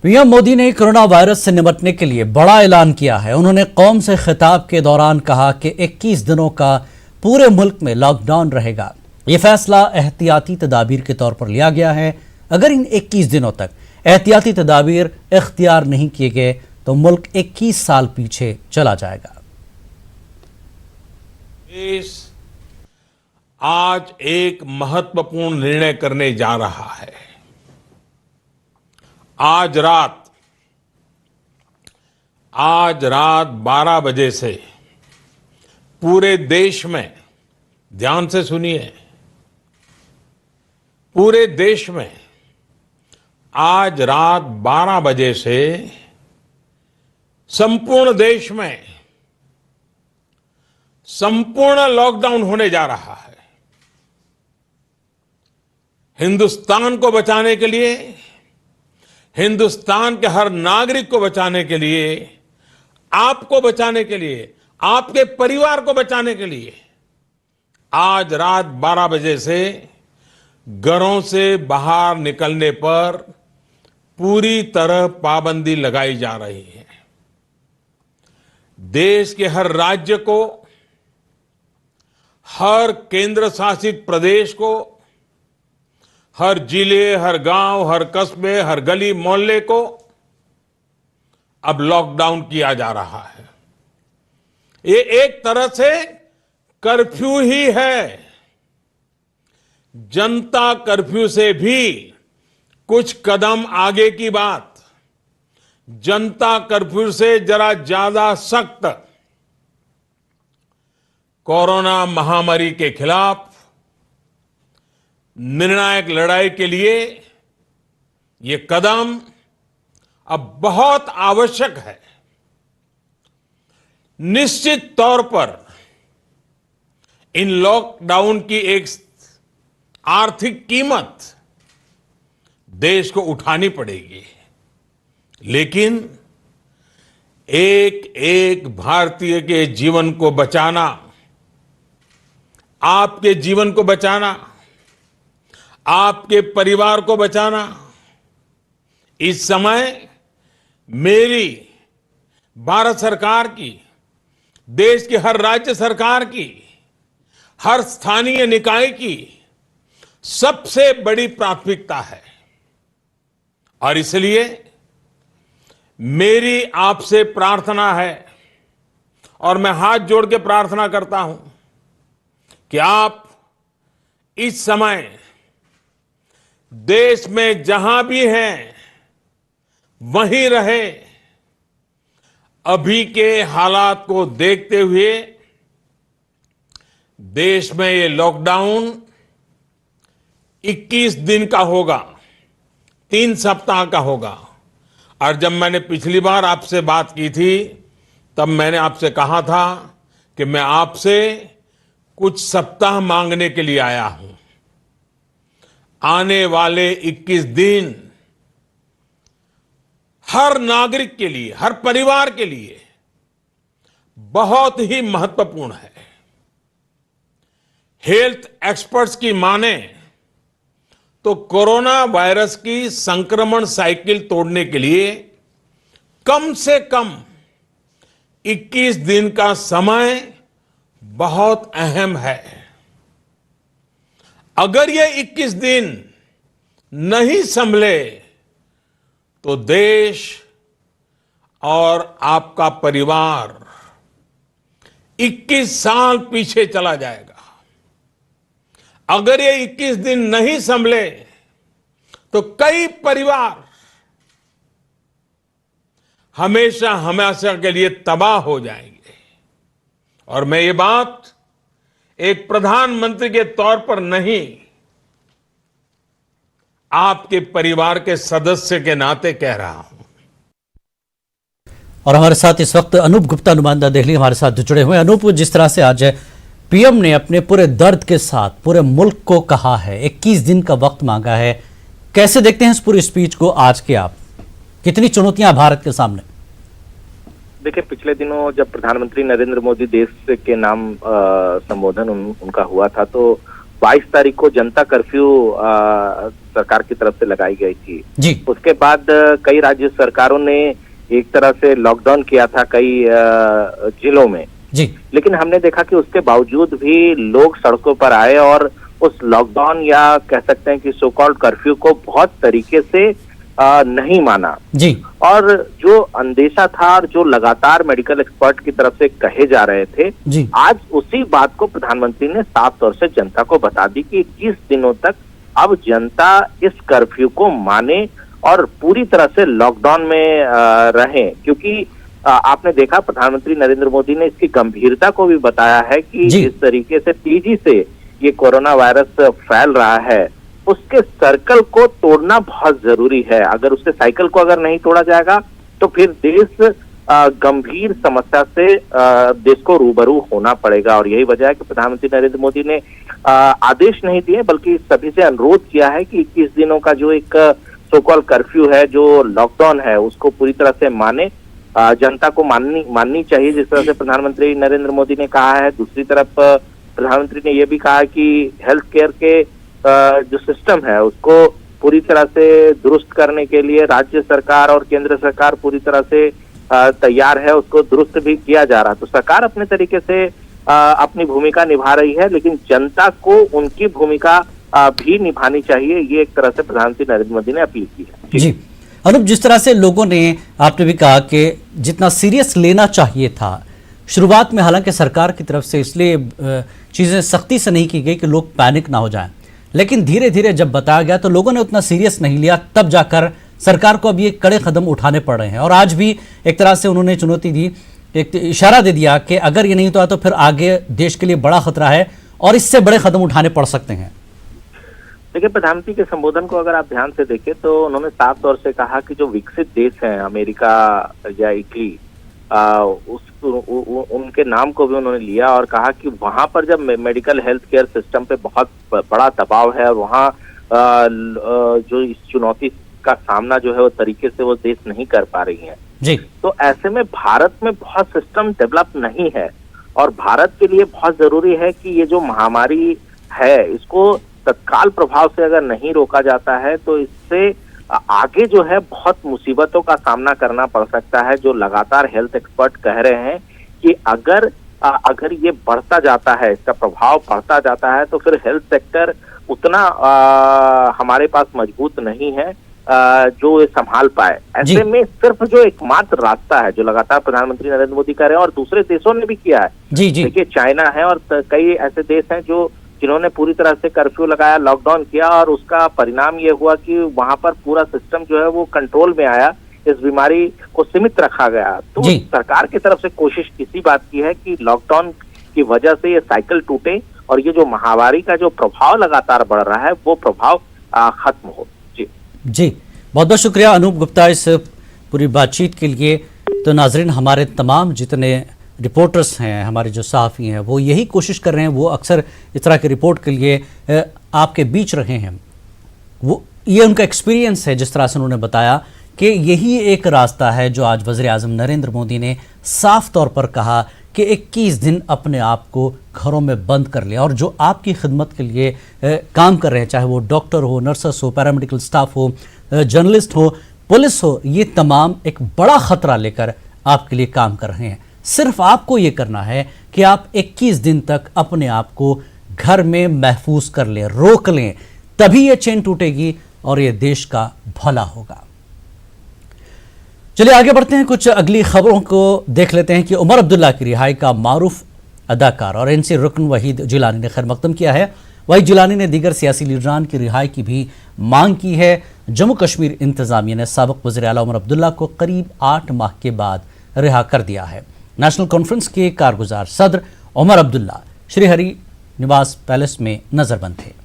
PM Modi ने corona virus से निपटने के लिए बड़ा ऐलान किया है। उन्होंने कौम से खिताब के दौरान कहा कि 21 दिनों का पूरे मुल्क में लॉकडाउन रहेगा। ये फैसला एहतियाती तदाबीर के तौर पर लिया गया है। अगर इन 21 दिनों तक एहतियाती तदाबीर इख्तियार नहीं किए गए तो मुल्क 21 साल पीछे चला जाएगा। देश आज एक महत्वपूर्ण निर्णय करने जा रहा है। आज रात 12 बजे से पूरे देश में, ध्यान से सुनिए, पूरे देश में आज रात 12 बजे से संपूर्ण देश में संपूर्ण लॉकडाउन होने जा रहा है। हिंदुस्तान को बचाने के लिए, हिंदुस्तान के हर नागरिक को बचाने के लिए, आपको बचाने के लिए, आपके परिवार को बचाने के लिए आज रात 12 बजे से घरों से बाहर निकलने पर पूरी तरह पाबंदी लगाई जा रही है। देश के हर राज्य को, हर केंद्र शासित प्रदेश को, हर जिले, हर गांव, हर कस्बे, हर गली मोहल्ले को अब लॉकडाउन किया जा रहा है। ये एक तरह से कर्फ्यू ही है। जनता कर्फ्यू से भी कुछ कदम आगे की बात। जनता कर्फ्यू से जरा ज्यादा सख्त कोरोना महामारी के खिलाफ निर्णायक लड़ाई के लिए ये कदम अब बहुत आवश्यक है। निश्चित तौर पर इन लॉकडाउन की एक आर्थिक कीमत देश को उठानी पड़ेगी, लेकिन एक एक भारतीय के जीवन को बचाना, आपके जीवन को बचाना, आपके परिवार को बचाना, इस समय मेरी, भारत सरकार की, देश की हर राज्य सरकार की, हर स्थानीय निकाय की सबसे बड़ी प्राथमिकता है। और इसलिए मेरी आपसे प्रार्थना है और मैं हाथ जोड़ के प्रार्थना करता हूं कि आप इस समय देश में जहां भी हैं वहीं रहे। अभी के हालात को देखते हुए देश में ये लॉकडाउन 21 दिन का होगा, 3 सप्ताह का होगा। और जब मैंने पिछली बार आपसे बात की थी तब मैंने आपसे कहा था कि मैं आपसे कुछ सप्ताह मांगने के लिए आया हूं। आने वाले 21 दिन हर नागरिक के लिए, हर परिवार के लिए बहुत ही महत्वपूर्ण है। हेल्थ एक्सपर्ट्स की माने तो कोरोना वायरस की संक्रमण साइकिल तोड़ने के लिए कम से कम 21 दिन का समय बहुत अहम है। अगर ये 21 दिन नहीं संभले तो देश और आपका परिवार 21 साल पीछे चला जाएगा। अगर ये 21 दिन नहीं संभले तो कई परिवार हमेशा हमेशा के लिए तबाह हो जाएंगे। और मैं ये बात एक प्रधानमंत्री के तौर पर नहीं, आपके परिवार के सदस्य के नाते कह रहा हूं। और हमारे साथ इस वक्त अनूप गुप्ता, नुमाइंदा दिल्ली, हमारे साथ जुड़े हुए। अनूप, जिस तरह से आज पीएम ने अपने पूरे दर्द के साथ पूरे मुल्क को कहा है, 21 दिन का वक्त मांगा है, कैसे देखते हैं इस पूरी स्पीच को आज के आप? कितनी चुनौतियां भारत के सामने? देखिए, पिछले दिनों जब प्रधानमंत्री नरेंद्र मोदी देश के नाम संबोधन उनका हुआ था तो 22 तारीख को जनता कर्फ्यू सरकार की तरफ से लगाई गई थी। जी उसके बाद कई राज्य सरकारों ने एक तरह से लॉकडाउन किया था कई जिलों में। जी लेकिन हमने देखा कि उसके बावजूद भी लोग सड़कों पर आए और उस लॉकडाउन या कह सकते हैं कि सो कॉल्ड कर्फ्यू को बहुत तरीके से नहीं माना। जी और जो अंदेशा था और जो लगातार मेडिकल एक्सपर्ट की तरफ से कहे जा रहे थे, जी आज उसी बात को प्रधानमंत्री ने साफ तौर से जनता को बता दी कि 21 दिनों तक अब जनता इस कर्फ्यू को माने और पूरी तरह से लॉकडाउन में रहें। क्योंकि आपने देखा प्रधानमंत्री नरेंद्र मोदी ने इसकी गंभीरता को भी बताया है कि जिस तरीके से तेजी से ये कोरोना वायरस फैल रहा है, उसके सर्कल को तोड़ना बहुत जरूरी है। अगर उसके साइकिल को अगर नहीं तोड़ा जाएगा तो फिर देश गंभीर समस्या से देश को रूबरू होना पड़ेगा। और यही वजह है कि प्रधानमंत्री नरेंद्र मोदी ने आदेश नहीं दिए बल्कि सभी से अनुरोध किया है कि 21 दिनों का जो एक सो कॉल्ड कर्फ्यू है, जो लॉकडाउन है, उसको पूरी तरह से माने। जनता को माननी चाहिए जिस तरह से प्रधानमंत्री नरेंद्र मोदी ने कहा है। दूसरी तरफ प्रधानमंत्री ने यह भी कहा कि हेल्थ केयर के जो सिस्टम है उसको पूरी तरह से दुरुस्त करने के लिए राज्य सरकार और केंद्र सरकार पूरी तरह से तैयार है, उसको दुरुस्त भी किया जा रहा है। तो सरकार अपने तरीके से अपनी भूमिका निभा रही है, लेकिन जनता को उनकी भूमिका भी निभानी चाहिए। ये एक तरह से प्रधानमंत्री नरेंद्र मोदी ने अपील की है। जी अनुप, जिस तरह से लोगों ने, आपने भी कहा कि जितना सीरियस लेना चाहिए था शुरुआत में, हालांकि सरकार की तरफ से इसलिए चीज़ें सख्ती से नहीं की गई कि लोग पैनिक ना हो जाएं, लेकिन धीरे धीरे जब बताया गया तो लोगों ने उतना सीरियस नहीं लिया। तब जाकर सरकार को अब ये कड़े कदम उठाने पड़ रहे हैं। और आज भी एक तरह से उन्होंने चुनौती दी, एक इशारा दे दिया कि अगर ये नहीं हुआ तो फिर आगे देश के लिए बड़ा खतरा है और इससे बड़े कदम उठाने पड़ सकते हैं। देखिए, प्रधानमंत्री के संबोधन को अगर आप ध्यान से देखें तो उन्होंने साफ तौर से कहा कि जो विकसित देश हैं, अमेरिका या इटली, उनके नाम को भी उन्होंने लिया और कहा कि वहां पर जब मेडिकल हेल्थ केयर सिस्टम पे बहुत बड़ा दबाव है और वहां जो इस चुनौती का सामना जो है वो तरीके से वो देश नहीं कर पा रही है जी। तो ऐसे में भारत में बहुत सिस्टम डेवलप नहीं है और भारत के लिए बहुत जरूरी है कि ये जो महामारी है इसको तत्काल प्रभाव से अगर नहीं रोका जाता है तो इससे आगे जो है बहुत मुसीबतों का सामना करना पड़ सकता है। जो लगातार हेल्थ एक्सपर्ट कह रहे हैं कि अगर ये बढ़ता जाता है, इसका प्रभाव बढ़ता जाता है तो फिर हेल्थ सेक्टर उतना हमारे पास मजबूत नहीं है जो संभाल पाए। ऐसे में सिर्फ जो एकमात्र रास्ता है, जो लगातार प्रधानमंत्री नरेंद्र मोदी कर रहे हैं और दूसरे देशों ने भी किया है, देखिए चाइना है और कई ऐसे देश हैं जिन्होंने पूरी तरह से कर्फ्यू लगाया, लॉकडाउन किया और उसका परिणाम ये हुआ कि वहां पर पूरा सिस्टम जो है वो कंट्रोल में आया, इस बीमारी को सीमित रखा गया। तो सरकार की तरफ से कोशिश इसी बात की है कि लॉकडाउन की वजह से ये साइकिल टूटे और ये जो महामारी का जो प्रभाव लगातार बढ़ रहा है वो प्रभाव खत्म हो। जी बहुत बहुत शुक्रिया अनूप गुप्ता इस पूरी बातचीत के लिए। तो नाजरीन, हमारे तमाम जितने रिपोर्टर्स हैं, हमारे जो सहाफ़ी हैं, वो यही कोशिश कर रहे हैं, वो अक्सर इस तरह की रिपोर्ट के लिए आपके बीच रहे हैं। वो ये उनका एक्सपीरियंस है, जिस तरह से उन्होंने बताया कि यही एक रास्ता है जो आज वज़ीर-ए-आज़म नरेंद्र मोदी ने साफ तौर पर कहा कि 21 दिन अपने आप को घरों में बंद कर लिया और जो आपकी खिदमत के लिए काम कर रहे हैं, चाहे वो डॉक्टर हो, नर्सेस हो, पैरामेडिकल स्टाफ हो, जर्नलिस्ट हो, पुलिस हो, ये तमाम एक बड़ा ख़तरा लेकर आपके लिए काम कर रहे हैं। सिर्फ आपको ये करना है कि आप 21 दिन तक अपने आप को घर में महफूज कर लें, रोक लें, तभी ये चेन टूटेगी और ये देश का भला होगा। चलिए आगे बढ़ते हैं, कुछ अगली खबरों को देख लेते हैं कि उमर अब्दुल्ला की रिहाई का मारूफ अदाकार और एनसी रुकन वहीद जिलानी ने खैर मकदम किया है। वहीद जिलानी ने दीगर सियासी लीडरान की रिहाई की भी मांग की है। जम्मू कश्मीर इंतजामिया ने साबिक वज़ीर आला उमर अब्दुल्ला को करीब 8 माह के बाद रिहा कर दिया है। नेशनल कॉन्फ्रेंस के कारगुजार सदर उमर अब्दुल्ला श्रीहरि निवास पैलेस में नजरबंद थे।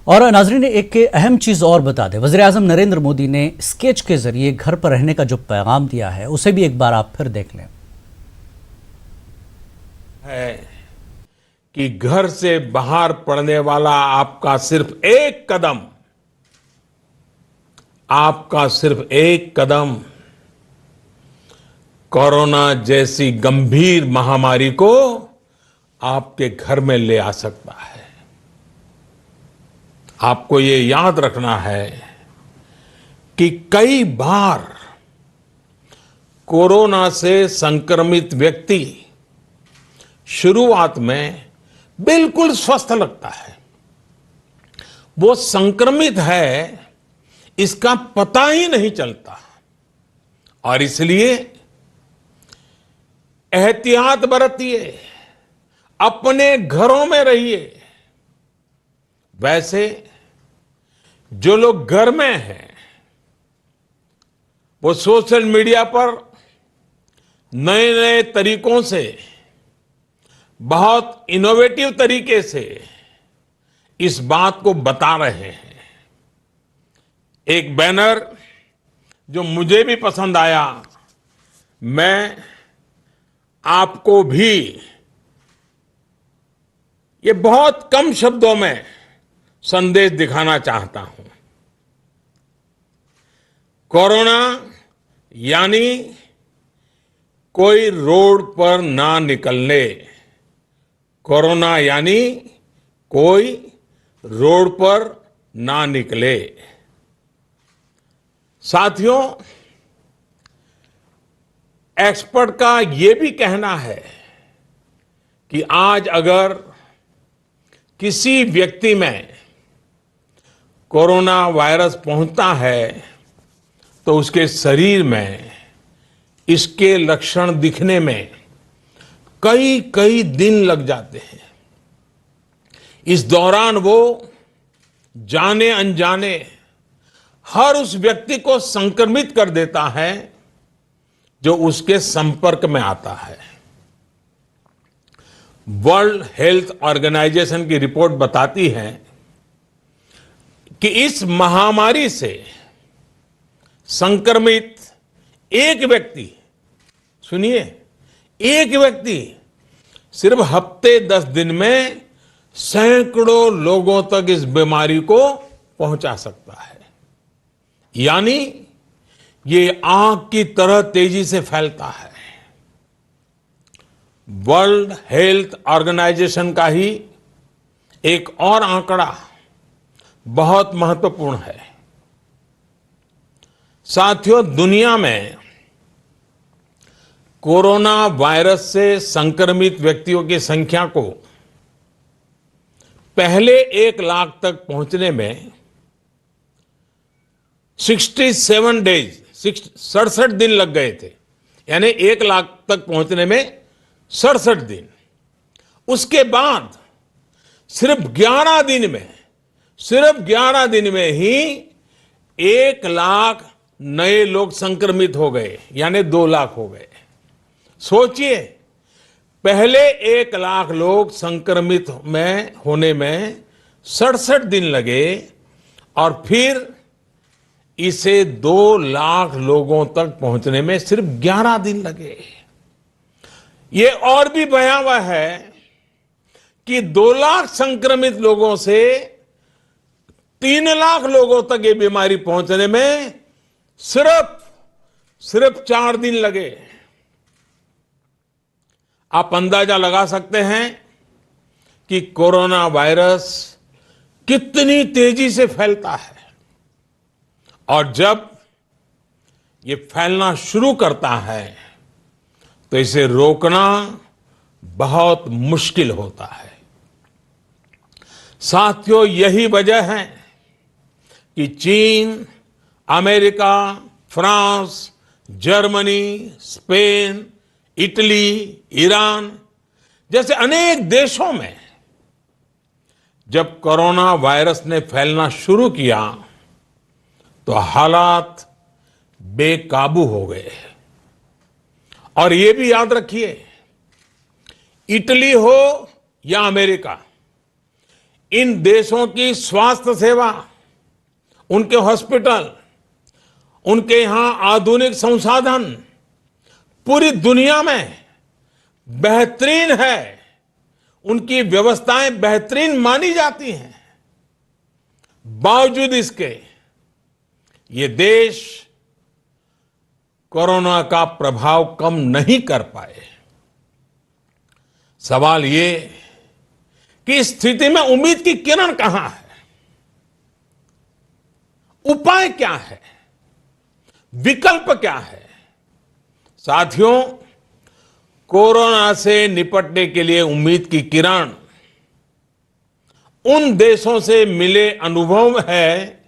और नाजरीन, एक अहम चीज़ और बता दें, वज़ीर-ए-आज़म नरेंद्र मोदी ने स्केच के ज़रिए घर पर रहने का जो पैगाम दिया है उसे भी एक बार आप फिर देख लें। है कि घर से बाहर पड़ने वाला आपका सिर्फ एक कदम कोरोना जैसी गंभीर महामारी को आपके घर में ले आ सकता है। आपको ये याद रखना है कि कई बार कोरोना से संक्रमित व्यक्ति शुरुआत में बिल्कुल स्वस्थ लगता है, वो संक्रमित है इसका पता ही नहीं चलता, और इसलिए एहतियात बरतिए, अपने घरों में रहिए। वैसे जो लोग घर में हैं वो सोशल मीडिया पर नए नए तरीकों से, बहुत इनोवेटिव तरीके से इस बात को बता रहे हैं। एक बैनर जो मुझे भी पसंद आया, मैं आपको भी ये बहुत कम शब्दों में संदेश दिखाना चाहता हूं। कोरोना यानी कोई रोड पर ना निकलने। कोरोना यानी कोई रोड पर ना निकले। साथियों, एक्सपर्ट का ये भी कहना है कि आज अगर किसी व्यक्ति में कोरोना वायरस पहुंचता है तो उसके शरीर में इसके लक्षण दिखने में कई कई दिन लग जाते हैं। इस दौरान वो जाने अनजाने हर उस व्यक्ति को संक्रमित कर देता है जो उसके संपर्क में आता है। वर्ल्ड हेल्थ ऑर्गेनाइजेशन की रिपोर्ट बताती है कि इस महामारी से संक्रमित एक व्यक्ति, सुनिए, एक व्यक्ति सिर्फ हफ्ते 10 दिन में सैकड़ों लोगों तक इस बीमारी को पहुंचा सकता है। यानी ये आग की तरह तेजी से फैलता है। वर्ल्ड हेल्थ ऑर्गेनाइजेशन का ही एक और आंकड़ा बहुत महत्वपूर्ण है। साथियों, दुनिया में कोरोना वायरस से संक्रमित व्यक्तियों की संख्या को पहले 1 लाख तक पहुंचने में 67 डेज, 67 दिन लग गए थे। यानी 1 लाख तक पहुंचने में 67 दिन। उसके बाद सिर्फ 11 दिन में ही 1 लाख नए लोग संक्रमित हो गए, यानी 2 लाख हो गए। सोचिए, पहले 1 लाख लोग संक्रमित में होने में 67 दिन लगे और फिर इसे 2 लाख लोगों तक पहुंचने में सिर्फ 11 दिन लगे। ये और भी भयावह है कि 2 लाख संक्रमित लोगों से 3 लाख लोगों तक ये बीमारी पहुंचने में सिर्फ 4 दिन लगे। आप अंदाजा लगा सकते हैं कि कोरोना वायरस कितनी तेजी से फैलता है, और जब ये फैलना शुरू करता है तो इसे रोकना बहुत मुश्किल होता है। साथियों, यही वजह है कि चीन, America, France, Germany, Spain, Italy, Iran जैसे अनेक देशों में जब कोरोना वायरस ने फैलना शुरू किया तो हालात बेकाबू हो गए। और ये भी याद रखिए, इटली हो या अमेरिका, इन देशों की स्वास्थ्य सेवा, उनके हॉस्पिटल, उनके यहां आधुनिक संसाधन पूरी दुनिया में बेहतरीन है। उनकी व्यवस्थाएं बेहतरीन मानी जाती हैं। बावजूद इसके ये देश कोरोना का प्रभाव कम नहीं कर पाए। सवाल ये कि इस स्थिति में उम्मीद की किरण कहां है, उपाय क्या है, विकल्प क्या है। साथियों, कोरोना से निपटने के लिए उम्मीद की किरण उन देशों से मिले अनुभव है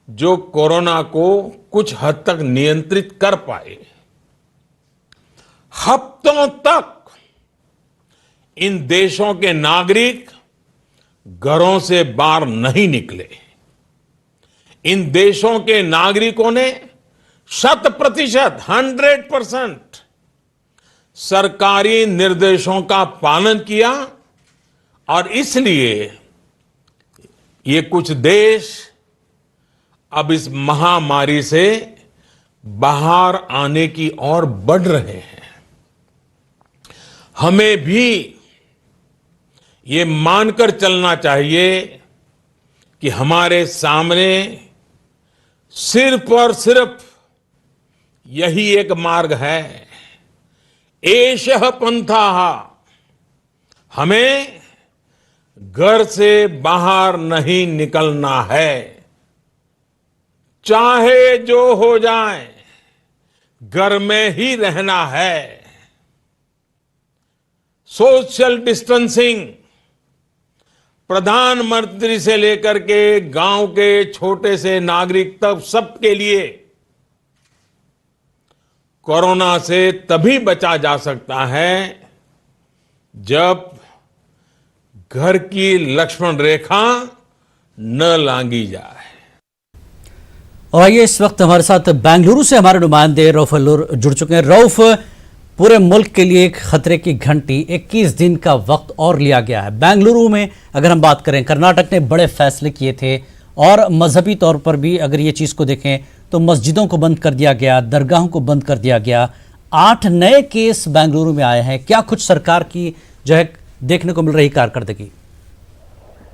जो कोरोना को कुछ हद तक नियंत्रित कर पाए। हफ्तों तक इन देशों के नागरिक घरों से बाहर नहीं निकले। इन देशों के नागरिकों ने 100% सरकारी निर्देशों का पालन किया और इसलिए ये कुछ देश अब इस महामारी से बाहर आने की ओर बढ़ रहे हैं। हमें भी ये मानकर चलना चाहिए कि हमारे सामने सिर्फ और सिर्फ यही एक मार्ग है, एषः पंथाः। हमें घर से बाहर नहीं निकलना है, चाहे जो हो जाए घर में ही रहना है। सोशल डिस्टेंसिंग प्रधानमंत्री से लेकर के गांव के छोटे से नागरिक तक सबके लिए कोरोना से तभी बचा जा सकता है जब घर की लक्ष्मण रेखा न लांघी जाए। और आइए, इस वक्त हमारे साथ बेंगलुरु से हमारे नुमाइंदे रऊफ अल्लूर जुड़ चुके हैं। रऊफ, पूरे मुल्क के लिए एक खतरे की घंटी, 21 दिन का वक्त और लिया गया है। बेंगलुरु में अगर हम बात करें, कर्नाटक ने बड़े फैसले किए थे और मजहबी तौर पर भी अगर ये चीज़ को देखें तो मस्जिदों को बंद कर दिया गया, दरगाहों को बंद कर दिया गया। 8 नए केस बेंगलुरु में आए हैं। क्या कुछ सरकार की जो है देखने को मिल रही कारकर्दगी?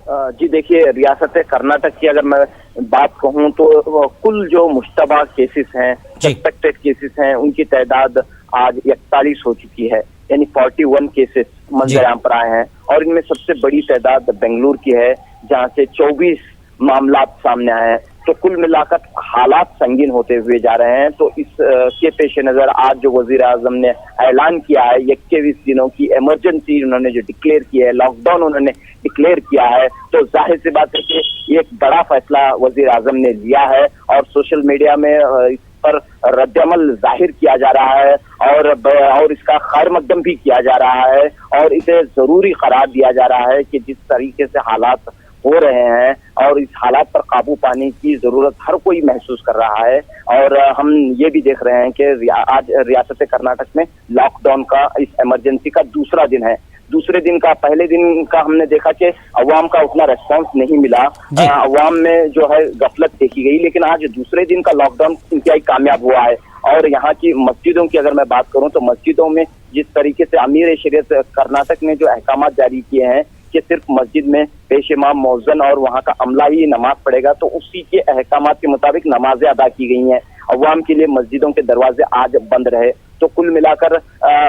जी देखिए, रियासत कर्नाटक की अगर मैं बात कहूं तो कुल जो मुश्तबा केसेस हैं, सस्पेक्टेड केसेस हैं, उनकी तादाद आज 41 हो चुकी है, यानी 41 केसेस मंजर पर आए हैं। और इनमें सबसे बड़ी तादाद बेंगलुरु की है जहां से 24 मामला सामने आए हैं। तो कुल मिलाकर हालात संगीन होते हुए जा रहे हैं। तो इस के पेश नजर आज जो वजीर आजम ने ऐलान किया है 21 दिनों की इमरजेंसी उन्होंने जो डिक्लेयर किया है, लॉकडाउन उन्होंने डिक्लेयर किया है, तो जाहिर सी बात है कि एक बड़ा फैसला वजीर आजम ने लिया है और सोशल मीडिया में इस पर रद्दअमल जाहिर किया जा रहा है और इसका खैर मकदम भी किया जा रहा है और इसे जरूरी करार दिया जा रहा है कि जिस तरीके से हालात हो रहे हैं और इस हालात पर काबू पाने की जरूरत हर कोई महसूस कर रहा है। और हम ये भी देख रहे हैं कि आज रियासत कर्नाटक में लॉकडाउन का, इस इमरजेंसी का दूसरा दिन है। दूसरे दिन का, पहले दिन का हमने देखा कि अवाम का उतना रेस्पॉन्स नहीं मिला, अवाम में जो है गफलत देखी गई, लेकिन आज दूसरे दिन का लॉकडाउन इंतहाई कामयाब हुआ है। और यहाँ की मस्जिदों की अगर मैं बात करूँ तो मस्जिदों में जिस तरीके से अमीर शरीयत कर्नाटक ने जो अहकाम जारी किए हैं कि सिर्फ मस्जिद में पेश इमाम मौजन और वहाँ का अमला ही नमाज पढ़ेगा, तो उसी के अहकाम के मुताबिक नमाजें अदा की गई हैं। अवाम के लिए मस्जिदों के दरवाजे आज बंद रहे। तो कुल मिलाकर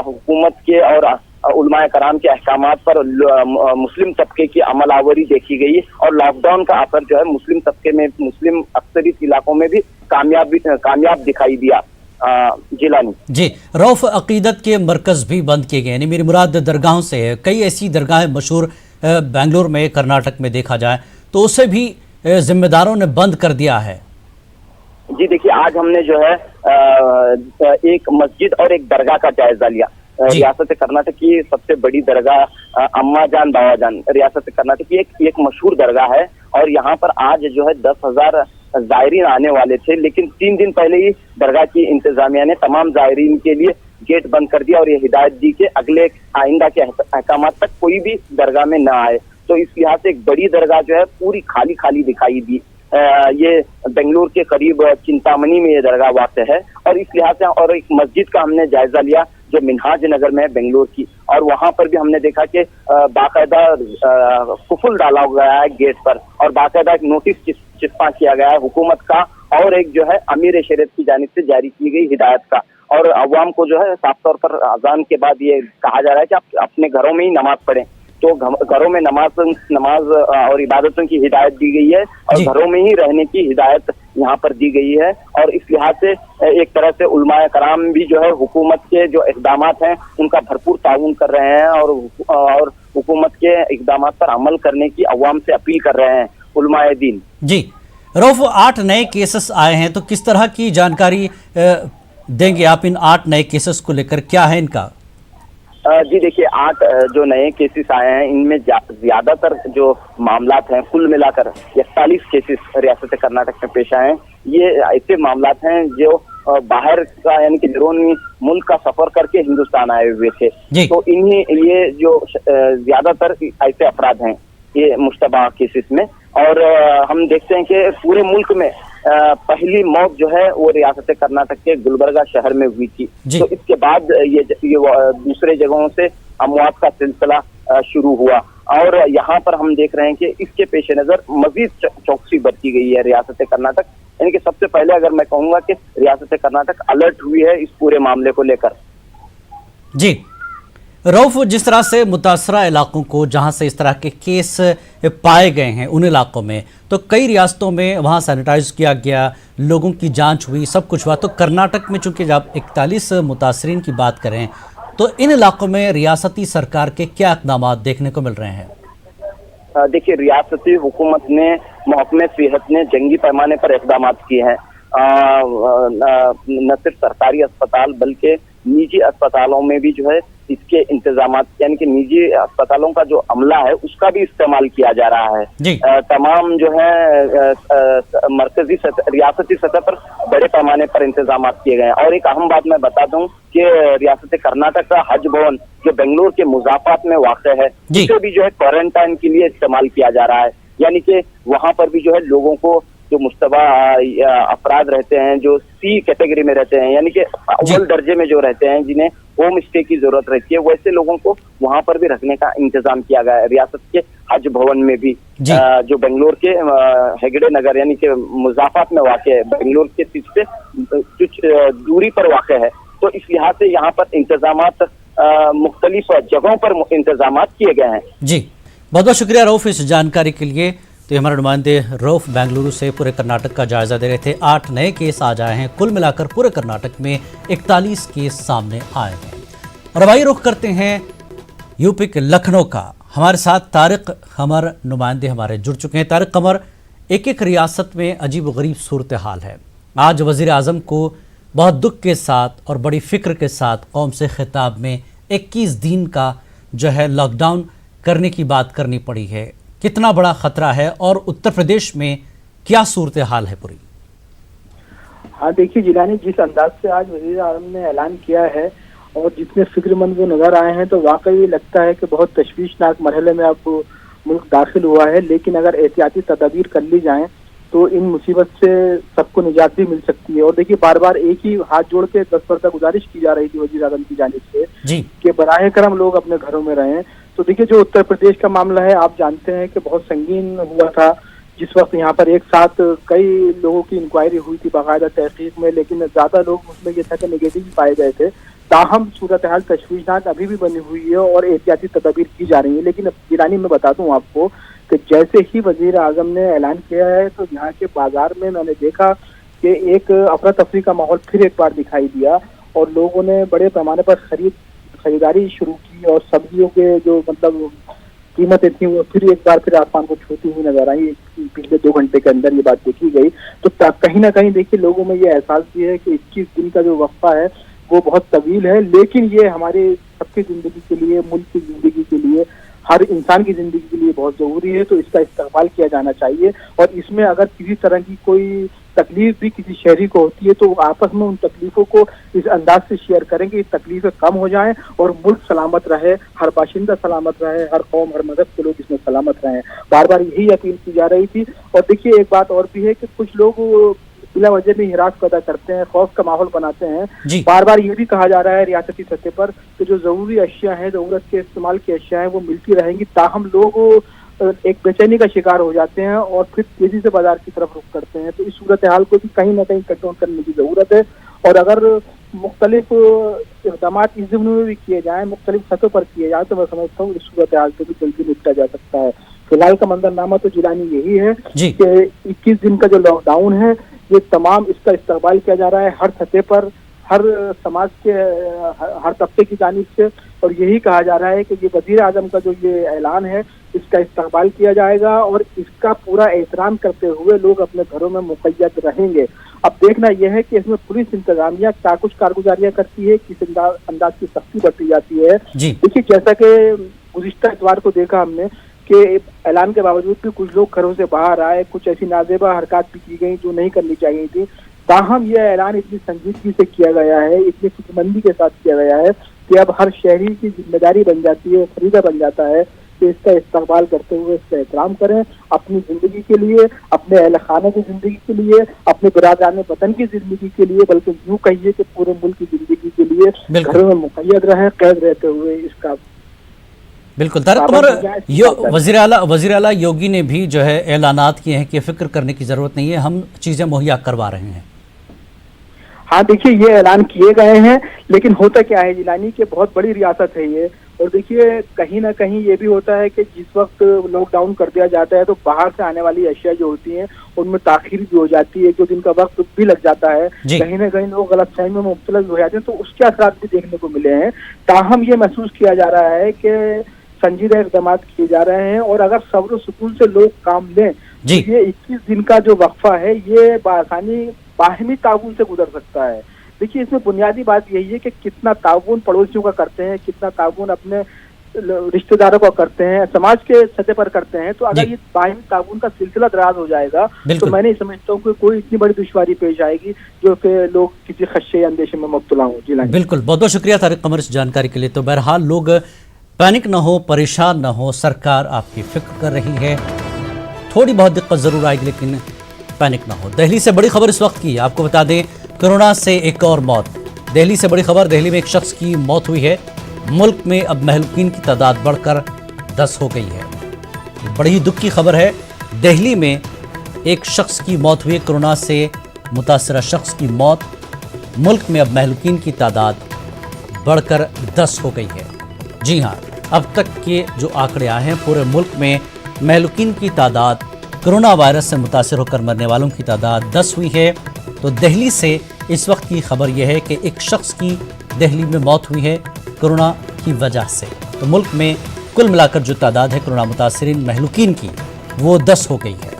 हुकूमत के और उलमाए कराम के अहकामात पर मुस्लिम तबके की अमलावरी देखी गई और लॉकडाउन का असर जो है मुस्लिम तबके में, मुस्लिम अक्सरियत इलाकों में भी कामयाब दिखाई दिया। जिलानी जी, रऊफ, अकीदत के मरकज भी बंद किए गए, यानी मेरी मुराद दरगाहों से है। कई ऐसी दरगाहें मशहूर बेंगलुरु में, कर्नाटक में देखा जाए तो उसे भी जिम्मेदारों ने बंद कर दिया है। जी देखिए, आज हमने जो है एक मस्जिद और एक दरगाह का जायजा लिया। रियासत कर्नाटक की सबसे बड़ी दरगाह अम्मा जान बाबा जान रियासत कर्नाटक की एक मशहूर दरगाह है और यहाँ पर आज जो है 10,000 जायरीन आने वाले थे, लेकिन 3 दिन पहले ही दरगाह की इंतजामिया ने तमाम जायरीन के लिए गेट बंद कर दिया और ये हिदायत दी कि अगले आइंदा के अहकाम तक कोई भी दरगाह में न आए। तो इस लिहाज से एक बड़ी दरगाह जो है पूरी खाली दिखाई दी। ये बेंगलुरु के करीब चिंतामणि में ये दरगाह वाक़ है, और इस लिहाज से, और एक मस्जिद का हमने जायजा लिया जो मिन्हाज नगर में है बेंगलुरु की, और वहां पर भी हमने देखा कि बाकायदा कुफुल डाला गया है गेट पर, और बाकायदा एक नोटिस चिपका किया गया है हुकूमत का, और एक जो है अमीर शरीयत की जानिब से जारी की गई हिदायत का, और अवाम को जो है साफ तौर पर अजान के बाद ये कहा जा रहा है कि आप अपने घरों में ही नमाज पढ़ें। तो घरों में नमाज और इबादतों की हिदायत दी गई है, और घरों में ही रहने की हिदायत यहाँ पर दी गई है। और इस लिहाज से एक तरह से उलमाए कराम भी जो है हुकूमत के जो इक़दामात हैं उनका भरपूर ताउन कर रहे हैं, और हुकूमत के इक़दामात पर अमल करने की अवाम से अपील कर रहे हैं उलमाए दीन। जी रऊफ, 8 नए केसेस आए हैं, तो किस तरह की जानकारी देंगे आप इन 8 नए केसेस को लेकर, क्या है इनका? जी देखिए, 8 जो नए केसेस आए हैं इनमें ज्यादातर जो मामलात हैं, कुल मिलाकर 41 केसेस रियासत कर्नाटक में पेश आए हैं। ये ऐसे मामलात हैं जो बाहर का यानी कि बैरून मुल्क का सफर करके हिंदुस्तान आए हुए थे। तो इन्हीं ये जो ज्यादातर ऐसे अपराध हैं ये मुश्तबा केसेस में, और हम देखते हैं कि पूरे मुल्क में पहली मौत जो है वो रियासत कर्नाटक के गुलबर्गा शहर में हुई थी। तो इसके बाद ये दूसरे जगहों से अमवात का सिलसिला शुरू हुआ, और यहाँ पर हम देख रहे हैं कि इसके पेश नजर मजीद चौकसी बरती गई है रियासत कर्नाटक। यानी कि सबसे पहले अगर मैं कहूंगा कि रियासत कर्नाटक अलर्ट हुई है इस पूरे मामले को लेकर। जी रऊफ, जिस तरह से मुतासरा इलाकों को जहां से इस तरह के केस पाए गए हैं उन इलाकों में, तो कई रियासतों में वहां सैनिटाइज किया गया, लोगों की जांच हुई, सब कुछ हुआ। तो कर्नाटक में चूंकि जब 41 मुतासरीन की बात करें तो इन इलाकों में रियासती सरकार के क्या इक़दाम देखने को मिल रहे हैं? देखिए, रियासती हुकूमत ने, महकमे सेहत ने जंगी पैमाने पर इक़दाम किए हैं। न सिर्फ सरकारी अस्पताल बल्कि निजी अस्पतालों में भी जो है इसके इंतजामात, यानी कि निजी अस्पतालों का जो अमला है उसका भी इस्तेमाल किया जा रहा है। तमाम जो है मरकजी रियासती सतह पर बड़े पैमाने पर इंतजामात किए गए हैं। और एक अहम बात मैं बता दूं कि रियासत कर्नाटक का हज भवन जो बेंगलुरु के मुजाफात में वाक़ है, उसे भी जो है क्वारंटाइन के लिए इस्तेमाल किया जा रहा है। यानी कि वहां पर भी जो है लोगों को, जो मुश्तबा अपराध रहते हैं, जो सी कैटेगरी में रहते हैं, यानी कि अव्वल दर्जे में जो रहते हैं, जिन्हें होम स्टे की जरूरत रहती है, वैसे लोगों को वहां पर भी रखने का इंतजाम किया गया है। रियासत के हज भवन में भी जो बेंगलुरु के हेगड़े नगर यानी कि मुजाफात में वाक़ है, बेंगलुरु के से कुछ दूरी पर वाक़ है। तो इस लिहाज से यहाँ पर इंतजामात मुख्तलिफ जगहों पर इंतजामात किए गए हैं। जी बहुत बहुत शुक्रिया रऊफ इस जानकारी के लिए। तो हमारे नुमाइंदे रऊफ बेंगलुरु से पूरे कर्नाटक का जायजा दे रहे थे। 8 नए केस आज आए हैं, कुल मिलाकर पूरे कर्नाटक में 41 केस सामने आए हैं। और अब रुख करते हैं यूपी के लखनऊ का। हमारे साथ तारिक कमर नुमाइंदे हमारे जुड़ चुके हैं। तारिक कमर, एक एक रियासत में अजीब गरीब सूरत हाल है। आज वज़ीर आज़म को बहुत दुख के साथ और बड़ी फिक्र के साथ कौम से खिताब में 21 दिन का जो है लॉकडाउन करने की बात करनी पड़ी है। कितना बड़ा खतरा है और उत्तर प्रदेश में क्या सूरत हाल है पूरी? हाँ देखिए जिलानी, जिस अंदाज से आज वज़ीर आज़म ने ऐलान किया है और जितने फिक्रमंद वो नजर आए हैं, तो वाकई लगता है कि बहुत तशवीशनाक मरहले में अब मुल्क दाखिल हुआ है। लेकिन अगर एहतियाती तदाबीर कर ली जाएं तो इन मुसीबत से सबको निजात भी मिल सकती है। और देखिए बार बार एक ही हाथ जोड़ के दस्तबरदा गुजारिश की जा रही थी वज़ीर आज़म की जानिब से कि बराह करम लोग अपने घरों में रहें। तो देखिए जो उत्तर प्रदेश का मामला है, आप जानते हैं कि बहुत संगीन हुआ था। जिस वक्त यहाँ पर एक साथ कई लोगों की इंक्वायरी हुई थी बाकायदा तहकीक में, लेकिन ज्यादा लोग उसमें ये था कि नेगेटिव पाए गए थे। ताहम सूरत हाल तशवीशनाक अभी भी बनी हुई है और एहतियाती तदाबीर की जा रही है। लेकिन गिलानी में बता दूं आपको कि जैसे ही वज़ीर आज़म ने ऐलान किया है तो यहाँ के बाजार में मैंने देखा कि एक अफरा तफरी का माहौल फिर एक बार दिखाई दिया और लोगों ने बड़े पैमाने पर खरीदारी शुरू की और सब्जियों के जो मतलब कीमतें थी वो फिर एक बार फिर आसमान को छूती हुई नजर आई। पिछले 2 घंटे के अंदर ये बात देखी गई। तो कहीं ना कहीं देखिए लोगों में ये एहसास भी है कि 21 दिन का जो वक्फा है वो बहुत तवील है, लेकिन ये हमारे सबकी जिंदगी के लिए, मुल्क की जिंदगी के लिए हर इंसान की जिंदगी के लिए बहुत जरूरी है, तो इसका इस्तेमाल किया जाना चाहिए। और इसमें अगर किसी तरह की कोई तकलीफ भी किसी शहरी को होती है तो आपस में उन तकलीफों को इस अंदाज से शेयर करें कि तकलीफें कम हो जाएं और मुल्क सलामत रहे, हर बाशिंदा सलामत रहे, हर कौम हर मजहब के लोग इसमें सलामत रहें। बार बार यही अपील की जा रही थी। और देखिए एक बात और भी है कि कुछ लोग बिला वजह में हिरास पैदा करते हैं, खौफ का माहौल बनाते हैं। बार बार ये भी कहा जा रहा है रियासती सतह पर कि जो जरूरी अशिया हैं, जरूरत के इस्तेमाल की अशिया हैं वो मिलती रहेंगी, ताहम लोग एक बेचैनी का शिकार हो जाते हैं और फिर तेजी से बाजार की तरफ रुख करते हैं। तो इस सूरत हाल को भी कहीं ना कहीं कंट्रोल करने की जरूरत है। और अगर मुख्तलिफ इक़दाम इस ज़िम्मे में भी किए जाएं, मुख्तलिफ सतहों पर किए जाएं, तो मैं समझता हूँ इस सूरत हाल से भी जल्दी निपटा जा सकता है। फिलहाल का मंजरनामा तो जिलानी यही है कि 21 दिन का जो लॉकडाउन है ये तमाम इसका इस्तेमाल किया जा रहा है हर सतह पर, हर समाज के हर तबके की जानिब से। और यही कहा जा रहा है कि ये वजीर आजम का जो ये ऐलान है इसका इस्तेमाल किया जाएगा और इसका पूरा एहतराम करते हुए लोग अपने घरों में मुक़य्यद रहेंगे। अब देखना यह है कि इसमें पुलिस इंतजामिया क्या कुछ कारगुजारियां करती है, किस अंदाज की सख्ती बरती जाती है। देखिए जैसा कि गुज़िश्ता इतवार को देखा हमने कि ऐलान के बावजूद भी कुछ लोग घरों से बाहर आए, कुछ ऐसी नाजेबा हरकत भी की गई जो नहीं करनी चाहिए थी। ताहम यह ऐलान इतनी संजीदगी से किया गया है, इतनी फिक्रमंदी के साथ किया गया है कि अब हर शहरी की जिम्मेदारी बन जाती है, फरीदा बन जाता है कि इसका इस्तेमाल करते हुए इसका एहतराम करें, अपनी जिंदगी के लिए, अपने अहल खाना की जिंदगी के लिए, अपने बिरादरान वतन की जिंदगी के लिए, बल्कि यूँ कहिए कि पूरे मुल्क की जिंदगी के लिए घरों में मुक़य्यद रहें, कैद रहते हुए इसका बिल्कुल। तारिक कमर, वज़ीर आला योगी ने भी जो है ऐलानात किए हैं कि फिक्र करने की जरूरत नहीं है, हम चीजें मुहैया करवा रहे हैं। हाँ देखिए ये ऐलान किए गए हैं, लेकिन होता क्या है जिलानी की बहुत बड़ी रियासत है ये। और देखिए कहीं ना कहीं ये भी होता है कि जिस वक्त लॉकडाउन कर दिया जाता है तो बाहर से आने वाली अशिया जो होती हैं उनमें ताखीर भी हो जाती है, 1-2 दिन का वक्त भी लग जाता है, कहीं ना कहीं लोग गलतफहमी में मुब्तला हो जाते हैं, तो उसके असरात भी देखने को मिले हैं। ताहम ये महसूस किया जा रहा है कि संजीदा इक़दाम किए जा रहे हैं और अगर सब्र सुकून से लोग काम लें तो ये 21 दिन का जो वक्फा है ये बआसानी बाहमी ताउन से गुजर सकता है। देखिए इसमें बुनियादी बात यही है कि कितना ताउन पड़ोसियों का करते हैं, कितना ताउन अपने रिश्तेदारों का करते हैं, समाज के सतह पर करते हैं। तो अगर ये बाहमी ताउन का सिलसिला दराज हो जाएगा तो मैं नहीं समझता हूँ कि कोई इतनी बड़ी दुश्वारी पेश आएगी जो कि लोग किसी खदशे या अंदेशे में मुब्तला हों। जी बिल्कुल, बहुत बहुत शुक्रिया तारिक कमर इस जानकारी के लिए। तो बहरहाल लोग पैनिक न हो, परेशान न हो, सरकार आपकी फिक्र कर रही है। थोड़ी बहुत दिक्कत जरूर आएगी लेकिन पैनिक ना हो। दिल्ली से बड़ी खबर इस वक्त की, आपको बता दें कोरोना से एक और मौत। दिल्ली से बड़ी खबर, दिल्ली में एक शख्स की मौत हुई है। मुल्क में अब महलूकीन की तादाद बढ़कर 10 हो गई है। बड़ी ही दुख की खबर है, दिल्ली में एक शख्स की मौत हुई है, कोरोना से मुतासरा शख्स की मौत। मुल्क में अब महलूकीन की तादाद बढ़कर 10 हो गई है। जी हाँ, अब तक के जो आंकड़े आए हैं पूरे मुल्क में महलूकीन की तादाद, कोरोना वायरस से मुतासर होकर मरने वालों की तादाद 10 हुई है। तो दिल्ली से इस वक्त की खबर यह है कि एक शख्स की दिल्ली में मौत हुई है कोरोना की वजह से। तो मुल्क में कुल मिलाकर जो तादाद है कोरोना मुतासरीन महलूकीन की वो 10 हो गई है।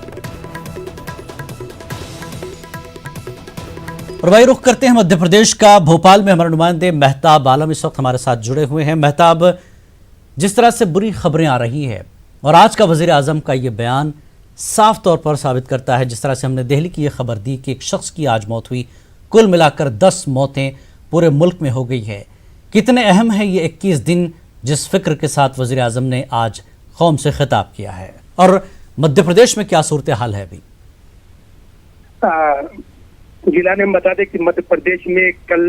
और वही रुख करते हैं मध्य प्रदेश का। भोपाल में हमारे नुमाइंदे महताब आलम इस वक्त हमारे साथ जुड़े हुए हैं। महताब, जिस तरह से बुरी खबरें आ रही है और आज का वजीर आजम का ये बयान साफ तौर पर साबित करता है, जिस तरह से हमने दिल्ली की ये खबर दी कि एक शख्स की आज मौत हुई, कुल मिलाकर 10 मौतें पूरे मुल्क में हो गई है। कितने अहम है ये 21 दिन जिस फिक्र के साथ वजीर आजम ने आज कौम से खिताब किया है, और मध्य प्रदेश में क्या सूरत हाल है अभी? जिला ने बता दें कि मध्य प्रदेश में कल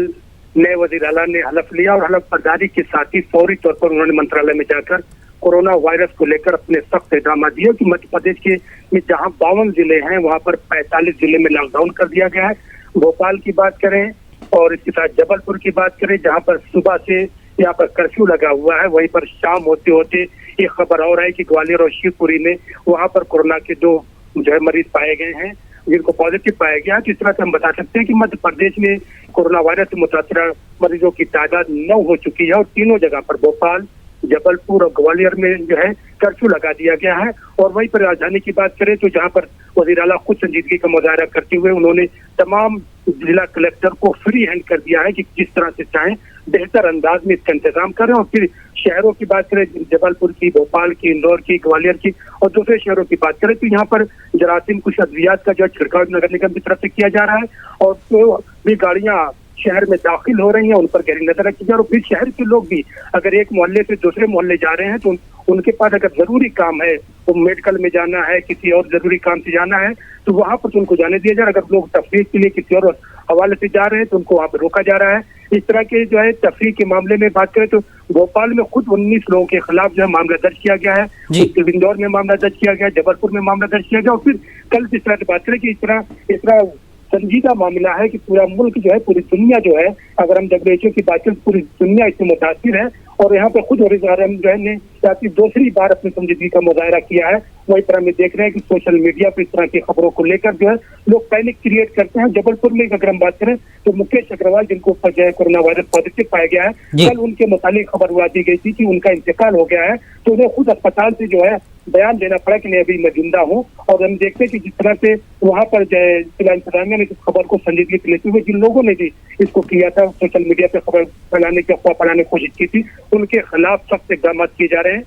नए वजीर आला ने हलफ लिया और हलफ बर्दारी के साथ ही फौरी तौर पर उन्होंने मंत्रालय में जाकर कोरोना वायरस को लेकर अपने सख्त इक़दाम दिए कि मध्य प्रदेश के में जहां 52 जिले हैं वहां पर 45 जिले में लॉकडाउन कर दिया गया है। भोपाल की बात करें और इसके साथ जबलपुर की बात करें जहां पर सुबह से यहाँ पर कर्फ्यू लगा हुआ है, वहीं पर शाम होते होते ये खबर और है कि ग्वालियर और शिवपुरी में वहां पर कोरोना के 2 जो है मरीज पाए गए हैं जिनको पॉजिटिव पाया गया। तो इस तरह से हम बता सकते हैं कि मध्य प्रदेश में कोरोना वायरस से मुतासरा मरीजों की तादाद 9 हो चुकी है और तीनों जगह पर भोपाल, जबलपुर और ग्वालियर में जो है कर्फ्यू लगा दिया गया है। और वहीं पर राजधानी की बात करें तो जहां पर वजीर आला खुद संजीदगी का मुजाहरा करते हुए उन्होंने तमाम जिला कलेक्टर को फ्री हैंड कर दिया है कि जिस तरह से चाहें बेहतर अंदाज में इसका इंतजाम करें और फिर शहरों की बात करें, जबलपुर की, भोपाल की, इंदौर की, ग्वालियर की और दूसरे शहरों की बात करें तो यहाँ पर जरासीम कुछ अद्वियात का जो छिड़काव नगर निगम की तरफ से किया जा रहा है और तो भी गाड़ियां शहर में दाखिल हो रही हैं, उन पर गहरी नजर रखी जा रही है। और फिर शहर के लोग भी अगर एक मोहल्ले से दूसरे मोहल्ले जा रहे हैं तो उनके पास अगर जरूरी काम है, वो मेडिकल में जाना है, किसी और जरूरी काम से जाना है तो वहां पर तो उनको जाने दिया जा रहा है। अगर लोग तफरीह के लिए किसी और हवाले से जा रहे हैं तो उनको वहां पर रोका जा रहा है। इस तरह के जो है तफरीह के मामले में बात करें तो भोपाल में खुद 19 लोगों के खिलाफ जो है मामला दर्ज किया गया है, इंदौर में मामला दर्ज किया गया, जबलपुर में मामला दर्ज किया गया और फिर कल इस तरह की बात करें कि इस तरह संजीदा मामला है कि पूरा मुल्क जो है, पूरी दुनिया जो है, अगर हम WHO की बात करें पूरी दुनिया इससे मुतासिर है और यहाँ पे खुद जो है ने दूसरी बार अपनी संजीदगी का मुजाहरा किया है। वही तरह में देख रहे हैं कि सोशल मीडिया पर इस तरह की खबरों को लेकर जो है लोग पैनिक क्रिएट करते हैं। जबलपुर में अगर हम बात करें तो मुकेश अग्रवाल जिनको ऊपर जो है कोरोना वायरस पॉजिटिव पाया गया है, कल उनके मुतालिक खबर हुआ दी गई थी कि उनका इंतकाल हो गया है, तो उन्हें खुद अस्पताल से जो है बयान देना पड़ा कि मैं अभी मैं जिंदा हूँ। और हम देखते हैं कि जिस तरह से वहां पर जो है जिला इंतजामिया ने इस खबर को संजीदगी से लेते हुए जिन लोगों ने भी इसको किया था, सोशल मीडिया पे खबर फैलाने की, अफवाह फैलाने की कोशिश की थी, उनके खिलाफ सख्त इकदाम किए जा रहे हैं।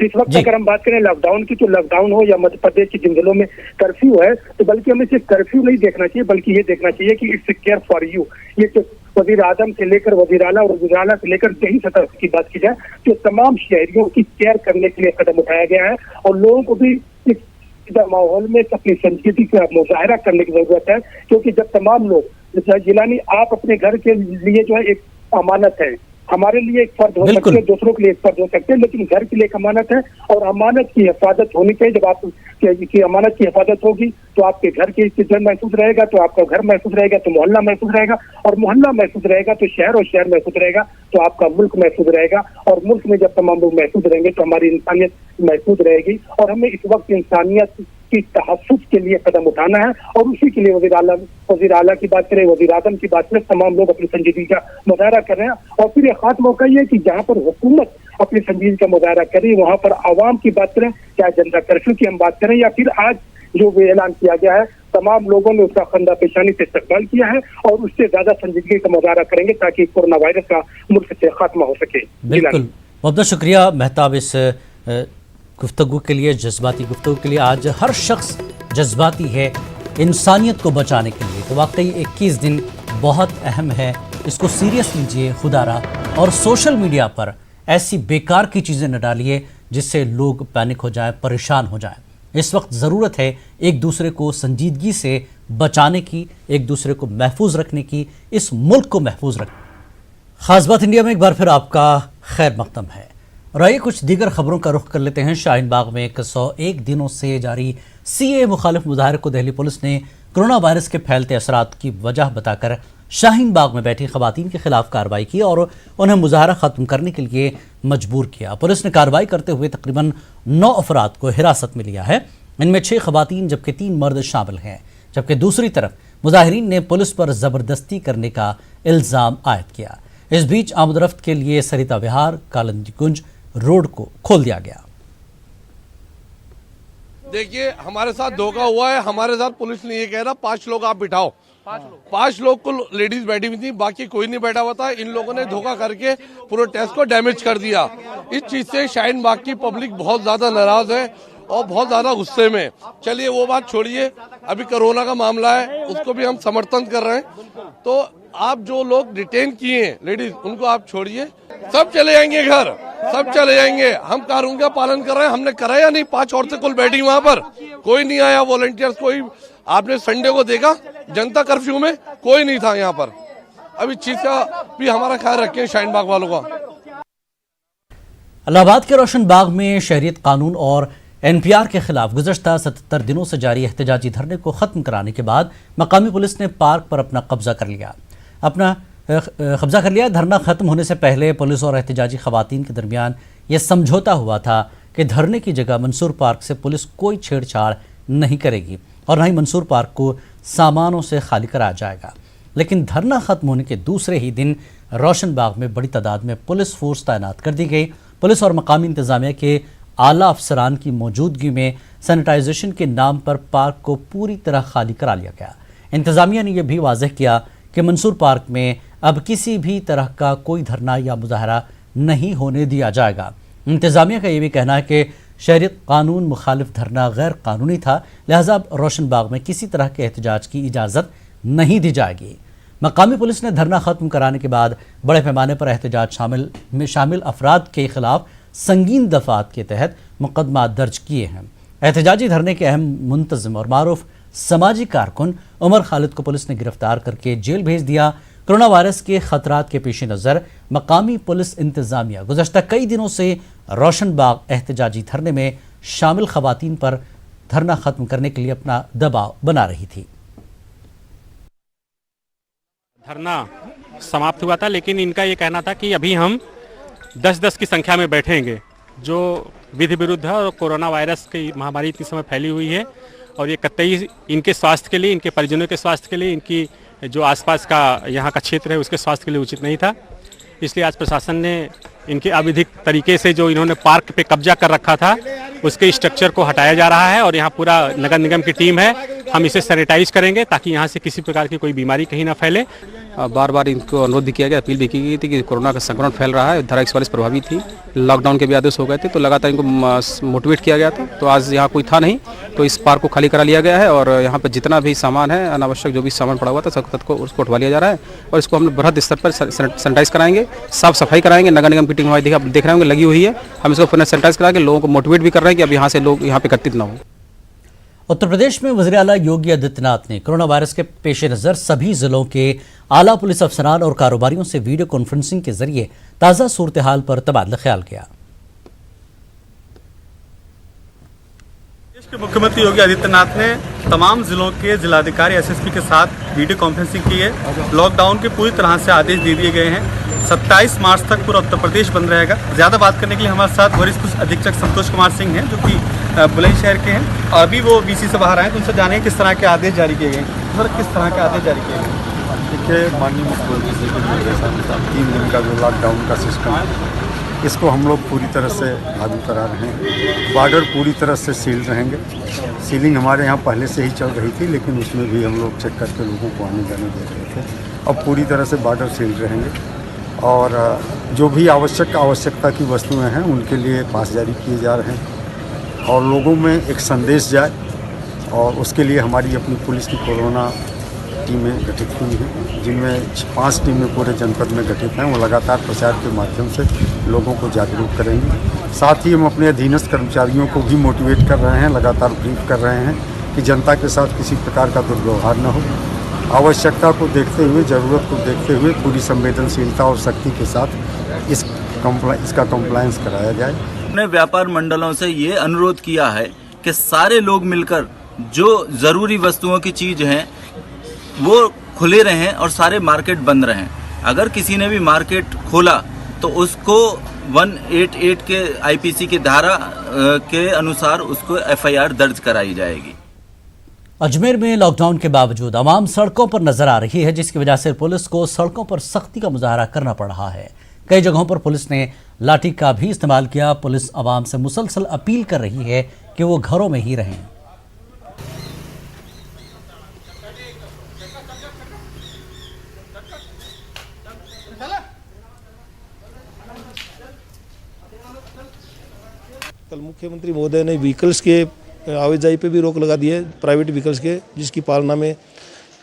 इस वक्त अगर हम बात करें लॉकडाउन की तो लॉकडाउन हो या मध्य प्रदेश के जिन जिलों में कर्फ्यू है तो बल्कि हमें सिर्फ कर्फ्यू नहीं देखना चाहिए बल्कि ये देखना चाहिए कि इट्स केयर फॉर यू। ये जो वजीर आजम से लेकर वजीर आला और वजीर आला से लेकर यही सतह की बात की जाए तो तमाम शहरियों की केयर करने के लिए कदम उठाया गया है और लोगों को भी इस माहौल में अपनी संस्कृति का मुजाहरा करने की जरूरत है। क्योंकि जब तमाम लोग जिलानी आप अपने घर के लिए जो है एक अमानत है, हमारे लिए एक फर्ज हो सकते हैं, दूसरों के लिए एक फर्ज हो सकते हैं, लेकिन घर के लिए एक अमानत है और अमानत की हिफाजत होनी चाहिए। जब आप की अमानत की हिफाजत होगी तो आपके घर की इज्जत महसूस रहेगा, तो आपका घर महसूस रहेगा, तो मोहल्ला महसूस रहेगा और मोहल्ला महसूस रहेगा तो शहर और शहर महसूस रहेगा, तो आपका मुल्क महसूस रहेगा और मुल्क में जब तमाम लोग महसूस रहेंगे तो हमारी इंसानियत महसूस रहेगी। और हमें इस वक्त इंसानियत की तहफ़्फ़ुज़ के लिए कदम उठाना है और उसी के लिए वज़ीर आला की बात करें, वज़ीर आज़म की बात करें, तमाम लोग अपनी संजीदगी का मुज़ाहरा कर रहे हैं। और फिर एक खास मौका ये है कि जहाँ पर हुकूमत अपनी संजीदगी का मुज़ाहरा करे वहाँ पर आवाम की बात करें, चाहे जनता कर्फ्यू की हम बात करें या फिर आज जो ऐलान किया गया है, तमाम लोगों ने उसका खंदा पेशानी से इस्तकबाल किया है और उससे ज्यादा संजीदगी का मुज़ाहरा करेंगे ताकि कोरोना वायरस का मुल्क से खात्मा हो सके। बिल्कुल, बहुत शुक्रिया मेहताब इस गुफ्तगू के लिए, जज्बाती गुफ्तगू के लिए। आज हर शख्स जज्बाती है इंसानियत को बचाने के लिए, तो वाकई 21 दिन बहुत अहम है, इसको सीरियस लीजिए खुदारा। और सोशल मीडिया पर ऐसी बेकार की चीज़ें न डालिए जिससे लोग पैनिक हो जाएं, परेशान हो जाएं। इस वक्त ज़रूरत है एक दूसरे को संजीदगी से बचाने की, एक दूसरे को महफूज रखने की, इस मुल्क को महफूज रखने। ख़ास बात इंडिया में एक बार फिर आपका खैर मकदम है। और आइए कुछ दीगर खबरों का रुख कर लेते हैं। शाहीन बाग में 101 दिनों से जारी CAA मुखालिफ मुजाहरे को दिल्ली पुलिस ने कोरोना वायरस के फैलते असरात की वजह बताकर शाहीन बाग में बैठी खवातीन के खिलाफ कार्रवाई की और उन्हें मुजाहरा ख़त्म करने के लिए मजबूर किया। पुलिस ने कार्रवाई करते हुए तकरीबन 9 अफराद को हिरासत में लिया है। इनमें 6 खवातीन जबकि 3 मर्द शामिल हैं। जबकि दूसरी तरफ मुजाहिरीन ने पुलिस पर ज़बरदस्ती करने का इल्ज़ाम आयद किया। इस बीच आमदरफ्त के लिए सरिता विहार कालिंदीकुंज रोड को खोल दिया गया। देखिए, हमारे साथ धोखा हुआ है। हमारे साथ पुलिस ने ये कह रहा 5 लोग आप बिठाओ, 5 लोग को लेडीज बैठी हुई थी, बाकी कोई नहीं बैठा हुआ था। इन लोगों ने धोखा करके पूरे टेस्ट को डैमेज कर दिया। इस चीज से शाहीन बाग की पब्लिक बहुत ज्यादा नाराज है और बहुत ज्यादा गुस्से में। चलिए वो बात छोड़िए, अभी कोरोना का मामला है, उसको भी हम समर्थन कर रहे हैं। तो आप जो लोग डिटेन किए हैं लेडीज, उनको आप छोड़िए, सब चले जाएंगे घर, सब चले जाएंगे। हम कानून का पालन कर रहे हैं। हमने कराया नहीं, 5 औरतें कुल बैठी वहां पर, कोई नहीं आया वॉलंटियर्स। कोई आपने संडे को देखा जनता कर्फ्यू में कोई नहीं था यहाँ पर। अब इस चीज का भी हमारा ख्याल रखें शाहीन बाग वालों का। इलाहाबाद के रोशन बाग में शहरियत कानून और NPR के खिलाफ गुज़श्ता 77 दिनों से जारी एहतजाजी धरने को ख़त्म कराने के बाद मकामी पुलिस ने पार्क पर अपना कब्जा कर लिया। धरना ख़त्म होने से पहले पुलिस और एहतजाजी ख़वातीन के दरमियान यह समझौता हुआ था कि धरने की जगह मंसूर पार्क से पुलिस कोई छेड़छाड़ नहीं करेगी और न ही मंसूर पार्क को सामानों से खाली कराया जाएगा। लेकिन धरना ख़त्म होने के दूसरे ही दिन रोशन बाग में बड़ी तादाद में पुलिस फोर्स तैनात कर दी गई। पुलिस और मकामी इंतज़ामिया के आला अफसरान की मौजूदगी में सैनिटाइजेशन के नाम पर पार्क को पूरी तरह खाली करा लिया गया। इंतज़ामिया ने यह भी वाज़ेह किया कि मंसूर पार्क में अब किसी भी तरह का कोई धरना या मुजाहरा नहीं होने दिया जाएगा। इंतजामिया का ये भी कहना है कि शहरियत कानून मुखालिफ धरना गैर कानूनी था, लिहाजा अब रोशन बाग में किसी तरह के एहतजाज की इजाज़त नहीं दी जाएगी। मकामी पुलिस ने धरना खत्म कराने के बाद बड़े पैमाने पर एहतजाज शामिल अफराद के खिलाफ संगीन दफात के तहत मुकदमा दर्ज किए हैं। एहतजाजी धरने के अहम मुंतजिम और मारूफ समाजी कारकुन उमर खालिद को पुलिस ने गिरफ्तार करके जेल भेज दिया। कोरोना वायरस के खतरात के पेश नज़र मकामी पुलिस इंतजामिया गुज़श्ता कई दिनों से रोशन बाग एहतजाजी धरने में शामिल खवातीन पर धरना खत्म करने के लिए अपना दबाव बना रही थी। धरना समाप्त हुआ था, लेकिन इनका ये कहना था कि अभी हम 10-10 की संख्या में बैठेंगे, जो विधि विरुद्ध है और कोरोना वायरस की महामारी इतनी समय फैली हुई है और ये कतई इनके स्वास्थ्य के लिए, इनके परिजनों के स्वास्थ्य के लिए, इनकी जो आसपास का यहाँ का क्षेत्र है उसके स्वास्थ्य के लिए उचित नहीं था। इसलिए आज प्रशासन ने इनके अविधिक तरीके से जो इन्होंने पार्क पे कब्जा कर रखा था उसके स्ट्रक्चर को हटाया जा रहा है और यहाँ पूरा नगर निगम की टीम है, हम इसे सैनिटाइज करेंगे ताकि यहाँ से किसी प्रकार की कोई बीमारी कहीं ना फैले। बार बार इनको अनुरोध भी किया गया, अपील भी की गई थी कि कोरोना का संक्रमण फैल रहा है, धारा 144 प्रभावी थी, लॉकडाउन के भी आदेश हो गए थे, तो लगातार इनको मोटिवेट किया गया था। तो आज यहाँ कोई था नहीं तो इस पार्क को खाली करा लिया गया है और यहाँ पर जितना भी सामान है, अनावश्यक जो भी सामान पड़ा हुआ था सब को उसको उठवा लिया जा रहा है और इसको हम बृहद स्तर पर सैनिटाइज कराएंगे, साफ सफाई कराएंगे। नगर निगम की टीम हमारी देख रहे होंगे लगी हुई है, हम इसको पुनः सैनिटाइज करा के लोगों को मोटिवेट भी कर रहे हैं कि अब यहाँ से लोग यहाँ पे एकत्रित न हो। उत्तर प्रदेश में वज़ीर आला योगी आदित्यनाथ ने कोरोना वायरस के पेश नज़र सभी जिलों के आला पुलिस अफसरान और कारोबारियों से वीडियो कॉन्फ्रेंसिंग के जरिए ताज़ा सूरत हाल पर तबादला ख्याल किया। देश के मुख्यमंत्री योगी आदित्यनाथ ने तमाम जिलों के जिलाधिकारी एसएसपी के साथ वीडियो कॉन्फ्रेंसिंग की है। लॉकडाउन के पूरी तरह से आदेश दे दिए गए हैं। 27 मार्च तक पूरा उत्तर प्रदेश बंद रहेगा। ज़्यादा बात करने के लिए हमारे साथ वरिष्ठ पुलिस अधीक्षक संतोष कुमार सिंह हैं, जो कि बुलंदशहर के हैं और अभी वो बीसी से बाहर आए, तो उनसे जाने किस तरह के आदेश जारी किए गए, सर किस तरह के आदेश जारी किए गए? देखिए, माननीय मुख्यमंत्री जी के निर्देशानुसार 3 दिन का जो लॉकडाउन का सिस्टम है इसको हम लोग पूरी तरह से लागू करा रहे हैं। बॉर्डर पूरी तरह से सील रहेंगे। सीलिंग हमारे यहाँ पहले से ही चल रही थी, लेकिन उसमें भी हम लोग चेक करके लोगों को आने जाने दे रहे थे। अब पूरी तरह से बॉर्डर सील रहेंगे और जो भी आवश्यकता की वस्तुएं हैं उनके लिए पास जारी किए जा रहे हैं और लोगों में एक संदेश जाए, और उसके लिए हमारी अपनी पुलिस की कोरोना टीमें गठित हुई हैं, जिनमें 5 टीमें पूरे जनपद में गठित हैं। वो लगातार प्रचार के माध्यम से लोगों को जागरूक करेंगे। साथ ही हम अपने अधीनस्थ कर्मचारियों को भी मोटिवेट कर रहे हैं, लगातार ब्रीफ कर रहे हैं कि जनता के साथ किसी प्रकार का दुर्व्यवहार न हो। आवश्यकता को देखते हुए, ज़रूरत को देखते हुए पूरी संवेदनशीलता और सख्ती के साथ इसका कंप्लायंस कराया जाए। हमने व्यापार मंडलों से ये अनुरोध किया है कि सारे लोग मिलकर जो ज़रूरी वस्तुओं की चीज़ हैं वो खुले रहें और सारे मार्केट बंद रहें। अगर किसी ने भी मार्केट खोला तो उसको 188 के आईपीसी की धारा के अनुसार उसको एफआईआर दर्ज कराई जाएगी। अजमेर में लॉकडाउन के बावजूद आवाम सड़कों पर नजर आ रही है, जिसकी वजह से पुलिस को सड़कों पर सख्ती का मुजाहरा करना पड़ रहा है। कई जगहों पर पुलिस ने लाठी का भी इस्तेमाल किया। पुलिस आवाम से मुसलसल अपील कर रही है कि वो घरों में ही रहें। कल मुख्यमंत्री महोदय ने व्हीकल्स के आवाजाही पे भी रोक लगा दी है, प्राइवेट व्हीकल्स के, जिसकी पालना में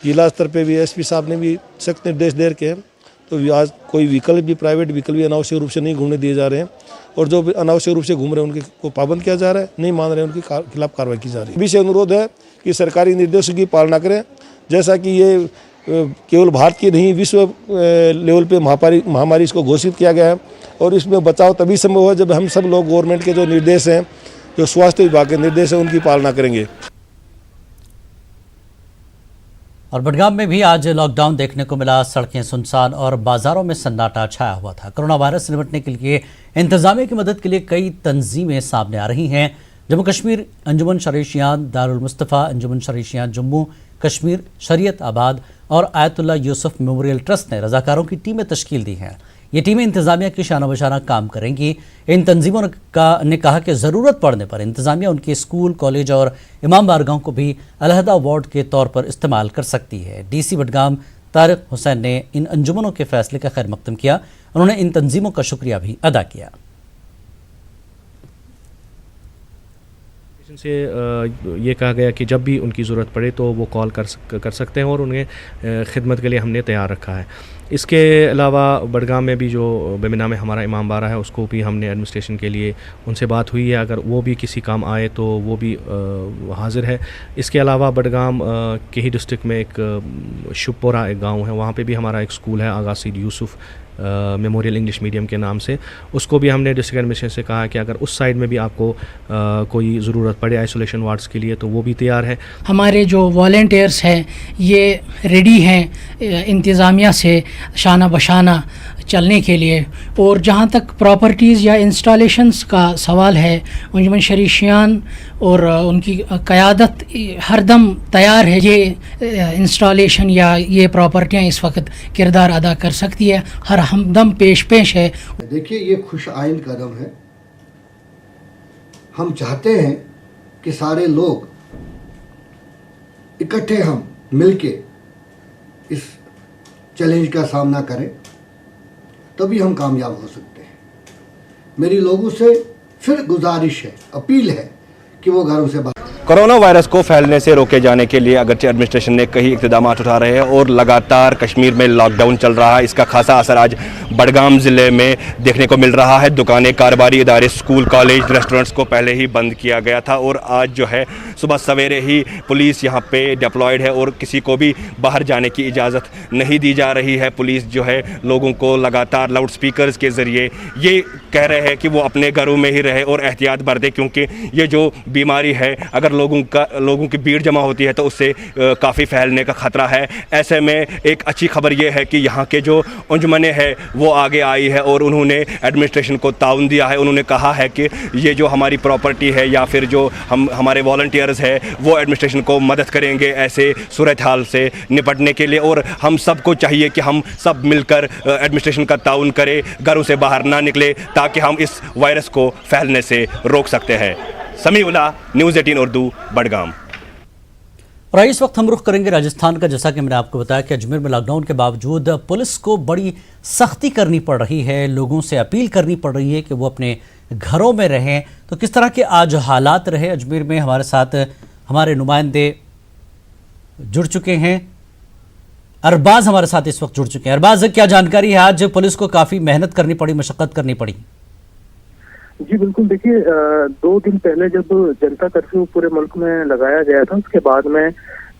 जिला स्तर पे भी एसपी साहब ने भी सख्त निर्देश दे रखे हैं। तो आज कोई व्हीकल भी, प्राइवेट व्हीकल भी अनावश्यक रूप से नहीं घूमने दिए जा रहे हैं और जो अनावश्यक रूप से घूम रहे हैं उनके को पाबंद किया जा रहा है, नहीं मान रहे हैं उनके खिलाफ कार्रवाई की जा रही है। अभी से अनुरोध है कि सरकारी निर्देशों की पालना करें, जैसा कि ये केवल भारत की नहीं विश्व लेवल पे महामारी इसको घोषित किया गया है और इसमें बचाव तभी संभव है जब हम सब लोग गवर्नमेंट के जो निर्देश हैं, जो स्वास्थ्य विभाग के निर्देश हैं, उनकी पालना करेंगे। और बडगाम में भी आज लॉकडाउन देखने को मिला। सड़कें सुनसान और बाजारों में सन्नाटा छाया हुआ था। कोरोना वायरस से निपटने के लिए इंतजामिया की मदद के लिए कई तंजीमें सामने आ रही हैं। जम्मू कश्मीर अंजुमन शरीशियान दारुल मुस्तफ़ा, अंजुमन शरीशियान जम्मू कश्मीर, शरीयत आबाद और आयतुल्ला यूसुफ मेमोरियल ट्रस्ट ने रजाकारों की टीमें तश्कील दी हैं। ये टीमें इंतजामिया की शाना बशाना काम करेंगी। इन तंजीमों ने कहा कि ज़रूरत पड़ने पर इंतजामिया उनके स्कूल, कॉलेज और इमाम बारगाहों को भी अलहदा वार्ड के तौर पर इस्तेमाल कर सकती है। डीसी बडगाम तारिक हुसैन ने इन अंजुमनों के फैसले का खैर मकदम किया। उन्होंने इन तंजीमों का शुक्रिया भी अदा किया। से ये कहा गया कि जब भी उनकी ज़रूरत पड़े तो वो कॉल कर सकते हैं और उन्हें खिदमत के लिए हमने तैयार रखा है। इसके अलावा बडगाम में भी जो बेमिना में हमारा इमाम बारा है उसको भी हमने एडमिनिस्ट्रेशन के लिए उनसे बात हुई है, अगर वो भी किसी काम आए तो वो भी हाजिर है। इसके अलावा बडगाम के ही डिस्ट्रिक्ट में एक शुपोरा एक गांव है, वहाँ पे भी हमारा एक स्कूल है Aga Syed Yusuf memorial English medium के नाम से, उसको भी हमने डिस्ट्रिक्ट एडमिनिस्ट्रेशन से कहा कि अगर उस साइड में भी आपको कोई ज़रूरत पड़े आइसोलेशन वार्ड्स के लिए तो वो भी तैयार है। हमारे जो वॉलंटियर्स हैं ये रेडी हैं इंतज़ामिया से शाना बशाना चलने के लिए। और जहाँ तक प्रॉपर्टीज़ या इंस्टॉलेशंस का सवाल है, अंजुमन शरीशियान और उनकी क़यादत हरदम तैयार है। ये इंस्टॉलेशन या ये प्रॉपर्टियाँ इस वक्त किरदार अदा कर सकती है, हर हमदम पेश है। देखिए ये खुश आइन कदम है। हम चाहते हैं कि सारे लोग इकट्ठे हम मिलके इस चैलेंज का सामना करें, तभी हम कामयाब हो सकते हैं। मेरी लोगों से फिर गुजारिश है, अपील है कि वो घरों से बाहर। कोरोना वायरस को फैलने से रोके जाने के लिए अगरचे एडमिनिस्ट्रेशन ने कई इक़दाम उठा रहे हैं और लगातार कश्मीर में लॉकडाउन चल रहा है। इसका खासा असर आज बडगाम ज़िले में देखने को मिल रहा है। दुकानें, कारोबारी इदारे, स्कूल, कॉलेज, रेस्टोरेंट्स को पहले ही बंद किया गया था और आज जो है सुबह सवेरे ही पुलिस यहाँ पे डिप्लॉयड है और किसी को भी बाहर जाने की इजाज़त नहीं दी जा रही है। पुलिस जो है लोगों को लगातार लाउड स्पीकर्स के ज़रिए ये कह रहे हैं कि वो अपने घरों में ही रहे और एहतियात बरतें, क्योंकि ये जो बीमारी है अगर लोगों की भीड़ जमा होती है तो उससे काफ़ी फैलने का ख़तरा है। ऐसे में एक अच्छी खबर ये है कि यहाँ के जो अंजुमनें हैं वो आगे आई है और उन्होंने एडमिनिस्ट्रेशन को ताउन दिया है। उन्होंने कहा है कि ये जो हमारी प्रॉपर्टी है या फिर जो हमारे वॉलंटियर्स हैं वो एडमिनिस्ट्रेशन को मदद करेंगे ऐसे सूरत हाल से निपटने के लिए। और हम सबको चाहिए कि हम सब मिलकर एडमिनिस्ट्रेशन का ताउन करें, घरों से बाहर ना निकले, ताकि हम इस वायरस को फैलने से रोक सकते हैं। समीउल्लाह, न्यूज़ 18 उर्दू, बडगाम। और इस वक्त हम रुख करेंगे राजस्थान का। जैसा कि मैंने आपको बताया कि अजमेर में लॉकडाउन के बावजूद पुलिस को बड़ी सख्ती करनी पड़ रही है, लोगों से अपील करनी पड़ रही है कि वो अपने घरों में रहें। तो किस तरह के आज हालात रहे अजमेर में, हमारे साथ हमारे नुमाइंदे जुड़ चुके हैं। अरबाज हमारे साथ इस वक्त जुड़ चुके हैं। अरबाज, क्या जानकारी है? आज पुलिस को काफ़ी मेहनत करनी पड़ी, मशक्क़त करनी पड़ी। जी बिल्कुल, देखिए 2 दिन पहले जब जनता कर्फ्यू पूरे मुल्क में लगाया गया था, उसके बाद में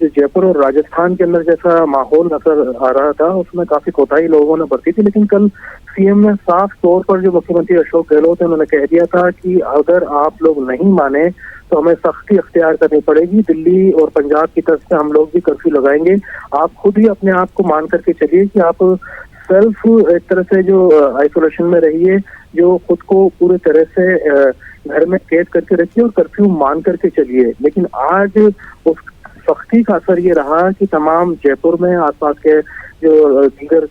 जो जयपुर और राजस्थान के अंदर जैसा माहौल नजर आ रहा था उसमें काफी कोताही लोगों ने बरती थी। लेकिन कल सीएम ने साफ तौर पर, जो मुख्यमंत्री अशोक गहलोत है, उन्होंने कह दिया था कि अगर आप लोग नहीं माने तो हमें सख्ती अख्तियार करनी पड़ेगी। दिल्ली और पंजाब की तरफ से हम लोग भी कर्फ्यू लगाएंगे। आप खुद ही अपने आप को मान करके चलिए कि आप सेल्फ एक तरह से जो आइसोलेशन में रहिए, जो खुद को पूरे तरह से घर में कैद करके रखिए और कर्फ्यू मान करके चलिए। लेकिन आज उस सख्ती का असर ये रहा कि तमाम जयपुर में, आसपास के जो दीगर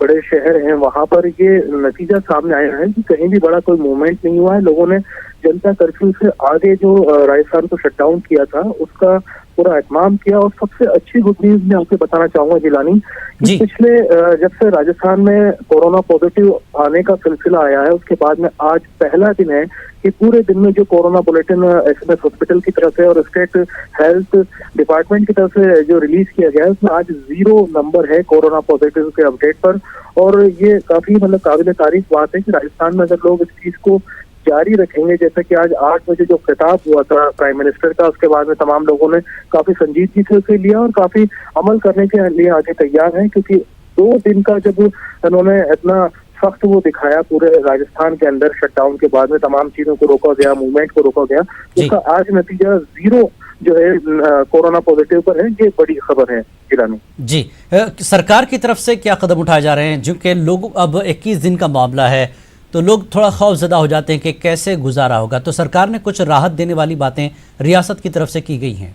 बड़े शहर हैं, वहां पर ये नतीजा सामने आया है कि कहीं भी बड़ा कोई मूवमेंट नहीं हुआ है। लोगों ने जनता कर्फ्यू से आगे जो राजस्थान को शटडाउन किया था उसका पूरा एहतमाम किया। और सबसे अच्छी गुड न्यूज मैं आपको बताना चाहूंगा जिलानी, कि पिछले जब से राजस्थान में कोरोना पॉजिटिव आने का सिलसिला आया है उसके बाद में आज पहला दिन है कि पूरे दिन में जो कोरोना बुलेटिन एसएमएस हॉस्पिटल की तरफ से और स्टेट हेल्थ डिपार्टमेंट की तरफ से जो रिलीज किया गया है उसमें आज 0 नंबर है कोरोना पॉजिटिव के अपडेट पर। और ये काफी मतलब काबिल तारीफ बात है कि राजस्थान में अगर लोग इस चीज को जारी रखेंगे, जैसे कि आज 8 बजे जो खिताब हुआ था प्राइम मिनिस्टर का, उसके बाद में तमाम लोगों ने काफी संजीदगी से उसे लिया और काफी अमल करने के लिए आगे तैयार हैं। क्योंकि 2 दिन का जब उन्होंने इतना सख्त वो दिखाया पूरे राजस्थान के अंदर, शटडाउन के बाद में तमाम चीजों को रोका गया, मूवमेंट को रोका गया, उसका आज नतीजा 0 जो है कोरोना पॉजिटिव पर है। ये बड़ी खबर है जिला में। जी, सरकार की तरफ से क्या कदम उठाए जा रहे हैं? क्योंकि लोग अब 21 दिन का मामला है तो लोग थोड़ा खौफजदा हो जाते हैं कि कैसे गुजारा होगा। तो सरकार ने कुछ राहत देने वाली बातें रियासत की तरफ से की गई हैं।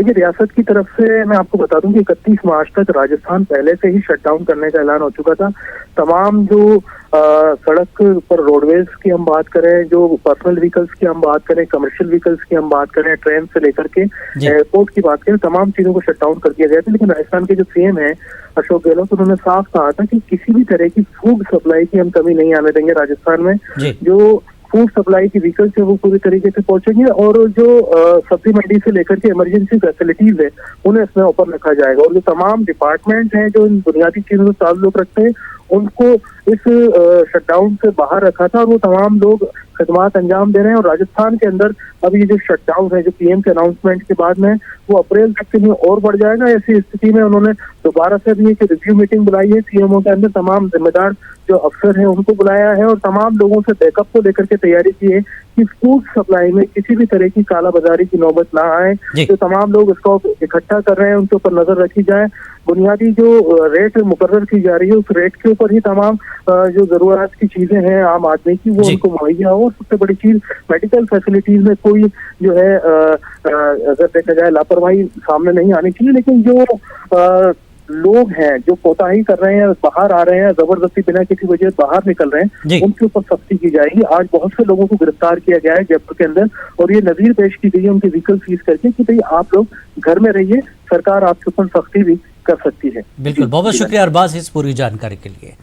देखिए, रियासत की तरफ से मैं आपको बता दूं कि 31 मार्च तक राजस्थान पहले से ही शटडाउन करने का ऐलान हो चुका था। तमाम जो सड़क पर रोडवेज की हम बात करें, जो पर्सनल व्हीकल्स की हम बात करें, कमर्शियल व्हीकल्स की हम बात करें, ट्रेन से लेकर के एयरपोर्ट की बात करें, तमाम चीजों को शटडाउन कर दिया गया था। लेकिन राजस्थान के जो सीएम है अशोक गहलोत, उन्होंने साफ कहा था कि किसी भी तरह की फूड सप्लाई की हम कमी नहीं आने देंगे राजस्थान में। जो फूड सप्लाई की व्हीकल्स है वो पूरी तरीके से पहुंचेंगे और जो सब्जी मंडी से लेकर के इमरजेंसी फैसिलिटीज है उन्हें इसमें ऊपर रखा जाएगा। और जो तमाम डिपार्टमेंट हैं जो इन बुनियादी चीजों से ताल्लुक रखते हैं उनको इस शटडाउन से बाहर रखा था और वो तमाम लोग खदमात अंजाम दे रहे हैं। और राजस्थान के अंदर अब ये जो शटडाउन है जो पीएम के अनाउंसमेंट के बाद में वो अप्रैल तक के लिए और बढ़ जाएगा। ऐसी स्थिति में उन्होंने दोबारा से भी एक रिव्यू मीटिंग बुलाई है सीएमओ के अंदर, तमाम जिम्मेदार जो अफसर हैं उनको बुलाया है और तमाम लोगों से बैकअप को लेकर के तैयारी की है कि फूड सप्लाई में किसी भी तरह की कालाबाजारी की नौबत ना आए। जो तमाम लोग इसको इकट्ठा कर रहे हैं उनके ऊपर नजर रखी जाए। बुनियादी जो रेट मुकर्रर की जा रही है उस रेट के ऊपर ही तमाम जो जरूरत की चीजें हैं आम आदमी की वो उनको मुहैया हो। सबसे बड़ी चीज मेडिकल फैसिलिटीज में कोई जो है अगर देखा जाए लापरवाही सामने नहीं आनी चाहिए। लेकिन जो लोग हैं जो कोताही कर रहे हैं, बाहर आ रहे हैं, जबरदस्ती बिना किसी वजह बाहर निकल रहे हैं, उनके ऊपर सख्ती की जाएगी। आज बहुत से लोगों को गिरफ्तार किया गया है जयपुर के अंदर और ये नजीर पेश की गई है उनके व्हीकल सीज करके कि भाई आप लोग घर में रहिए, सरकार आपके ऊपर सख्ती भी कर सकती है। बिल्कुल, बहुत बहुत शुक्रिया अरबाज इस पूरी जानकारी के लिए।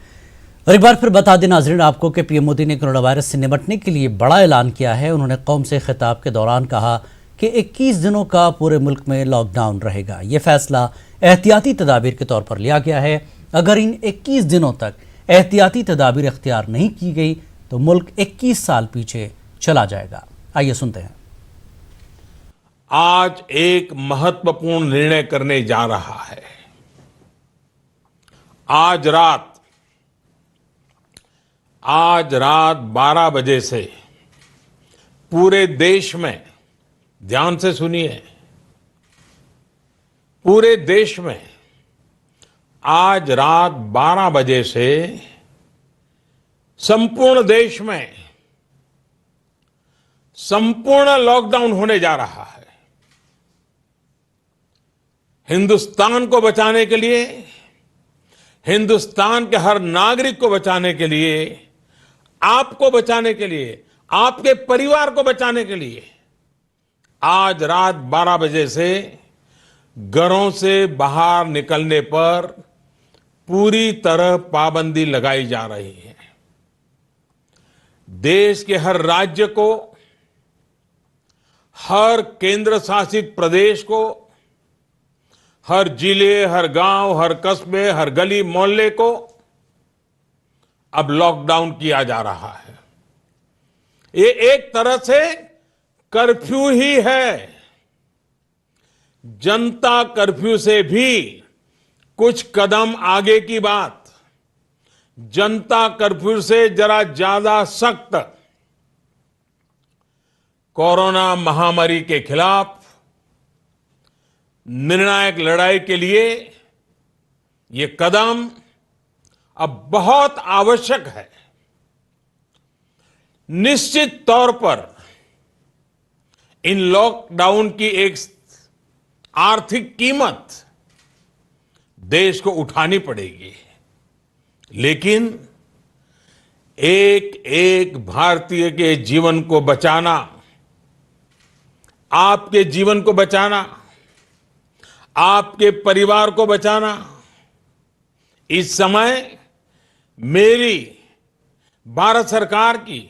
और एक बार फिर बता दें नाज़रीन आपको कि पीएम मोदी ने कोरोना वायरस से निपटने के लिए बड़ा ऐलान किया है। उन्होंने कौम से खिताब के दौरान कहा कि 21 दिनों का पूरे मुल्क में लॉकडाउन रहेगा। ये फैसला एहतियाती तदाबीर के तौर पर लिया गया है। अगर इन 21 दिनों तक एहतियाती तदाबीर इख्तियार नहीं की गई तो मुल्क 21 साल पीछे चला जाएगा। आइए सुनते हैं। आज एक महत्वपूर्ण निर्णय करने जा रहा है। आज रात 12 बजे से पूरे देश में, ध्यान से सुनिए, पूरे देश में आज रात 12 बजे से संपूर्ण देश में संपूर्ण लॉकडाउन होने जा रहा है। हिंदुस्तान को बचाने के लिए, हिंदुस्तान के हर नागरिक को बचाने के लिए, आपको बचाने के लिए, आपके परिवार को बचाने के लिए आज रात 12 बजे से घरों से बाहर निकलने पर पूरी तरह पाबंदी लगाई जा रही है। देश के हर राज्य को, हर केंद्र शासित प्रदेश को, हर जिले, हर गांव, हर कस्बे, हर गली मोहल्ले को अब लॉकडाउन किया जा रहा है। ये एक तरह से कर्फ्यू ही है। जनता कर्फ्यू से भी कुछ कदम आगे की बात। जनता कर्फ्यू से जरा ज्यादा सख्त। कोरोना महामारी के खिलाफ निर्णायक लड़ाई के लिए ये कदम अब बहुत आवश्यक है। निश्चित तौर पर इन लॉकडाउन की एक आर्थिक कीमत देश को उठानी पड़ेगी, लेकिन एक एक भारतीय के जीवन को बचाना, आपके जीवन को बचाना, आपके परिवार को बचाना, इस समय मेरी, भारत सरकार की,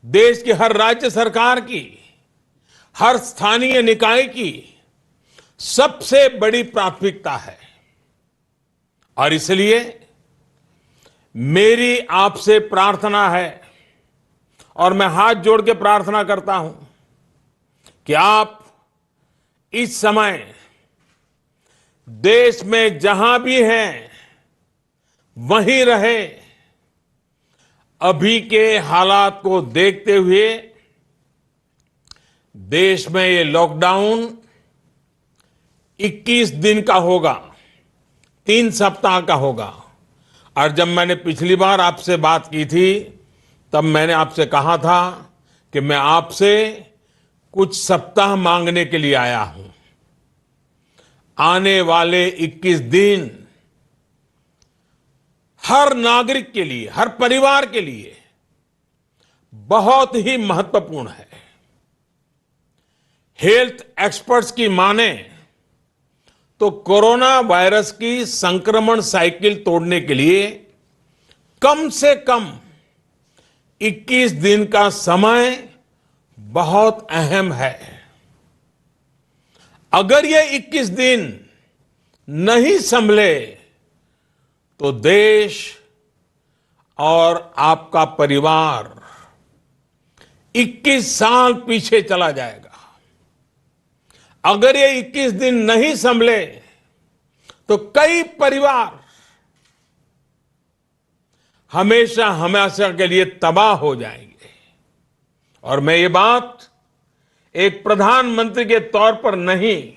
देश की हर राज्य सरकार की, हर स्थानीय निकाय की सबसे बड़ी प्राथमिकता है। और इसलिए मेरी आपसे प्रार्थना है और मैं हाथ जोड़ के प्रार्थना करता हूं कि आप इस समय देश में जहां भी हैं वहीं रहे। अभी के हालात को देखते हुए देश में ये लॉकडाउन 21 दिन का होगा, 3 सप्ताह का होगा। और जब मैंने पिछली बार आपसे बात की थी तब मैंने आपसे कहा था कि मैं आपसे कुछ सप्ताह मांगने के लिए आया हूं। आने वाले 21 दिन हर नागरिक के लिए, हर परिवार के लिए बहुत ही महत्वपूर्ण है। हेल्थ एक्सपर्ट्स की माने तो कोरोना वायरस की संक्रमण साइकिल तोड़ने के लिए कम से कम 21 दिन का समय बहुत अहम है। अगर ये 21 दिन नहीं संभले तो देश और आपका परिवार 21 साल पीछे चला जाएगा। अगर ये 21 दिन नहीं संभले तो कई परिवार हमेशा हमेशा के लिए तबाह हो जाएंगे। और मैं ये बात एक प्रधानमंत्री के तौर पर नहीं,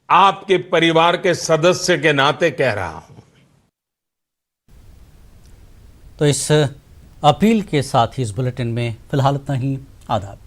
आपके परिवार के सदस्य के नाते कह रहा हूं। तो इस अपील के साथ ही इस बुलेटिन में फिलहाल इतना ही। आदाब।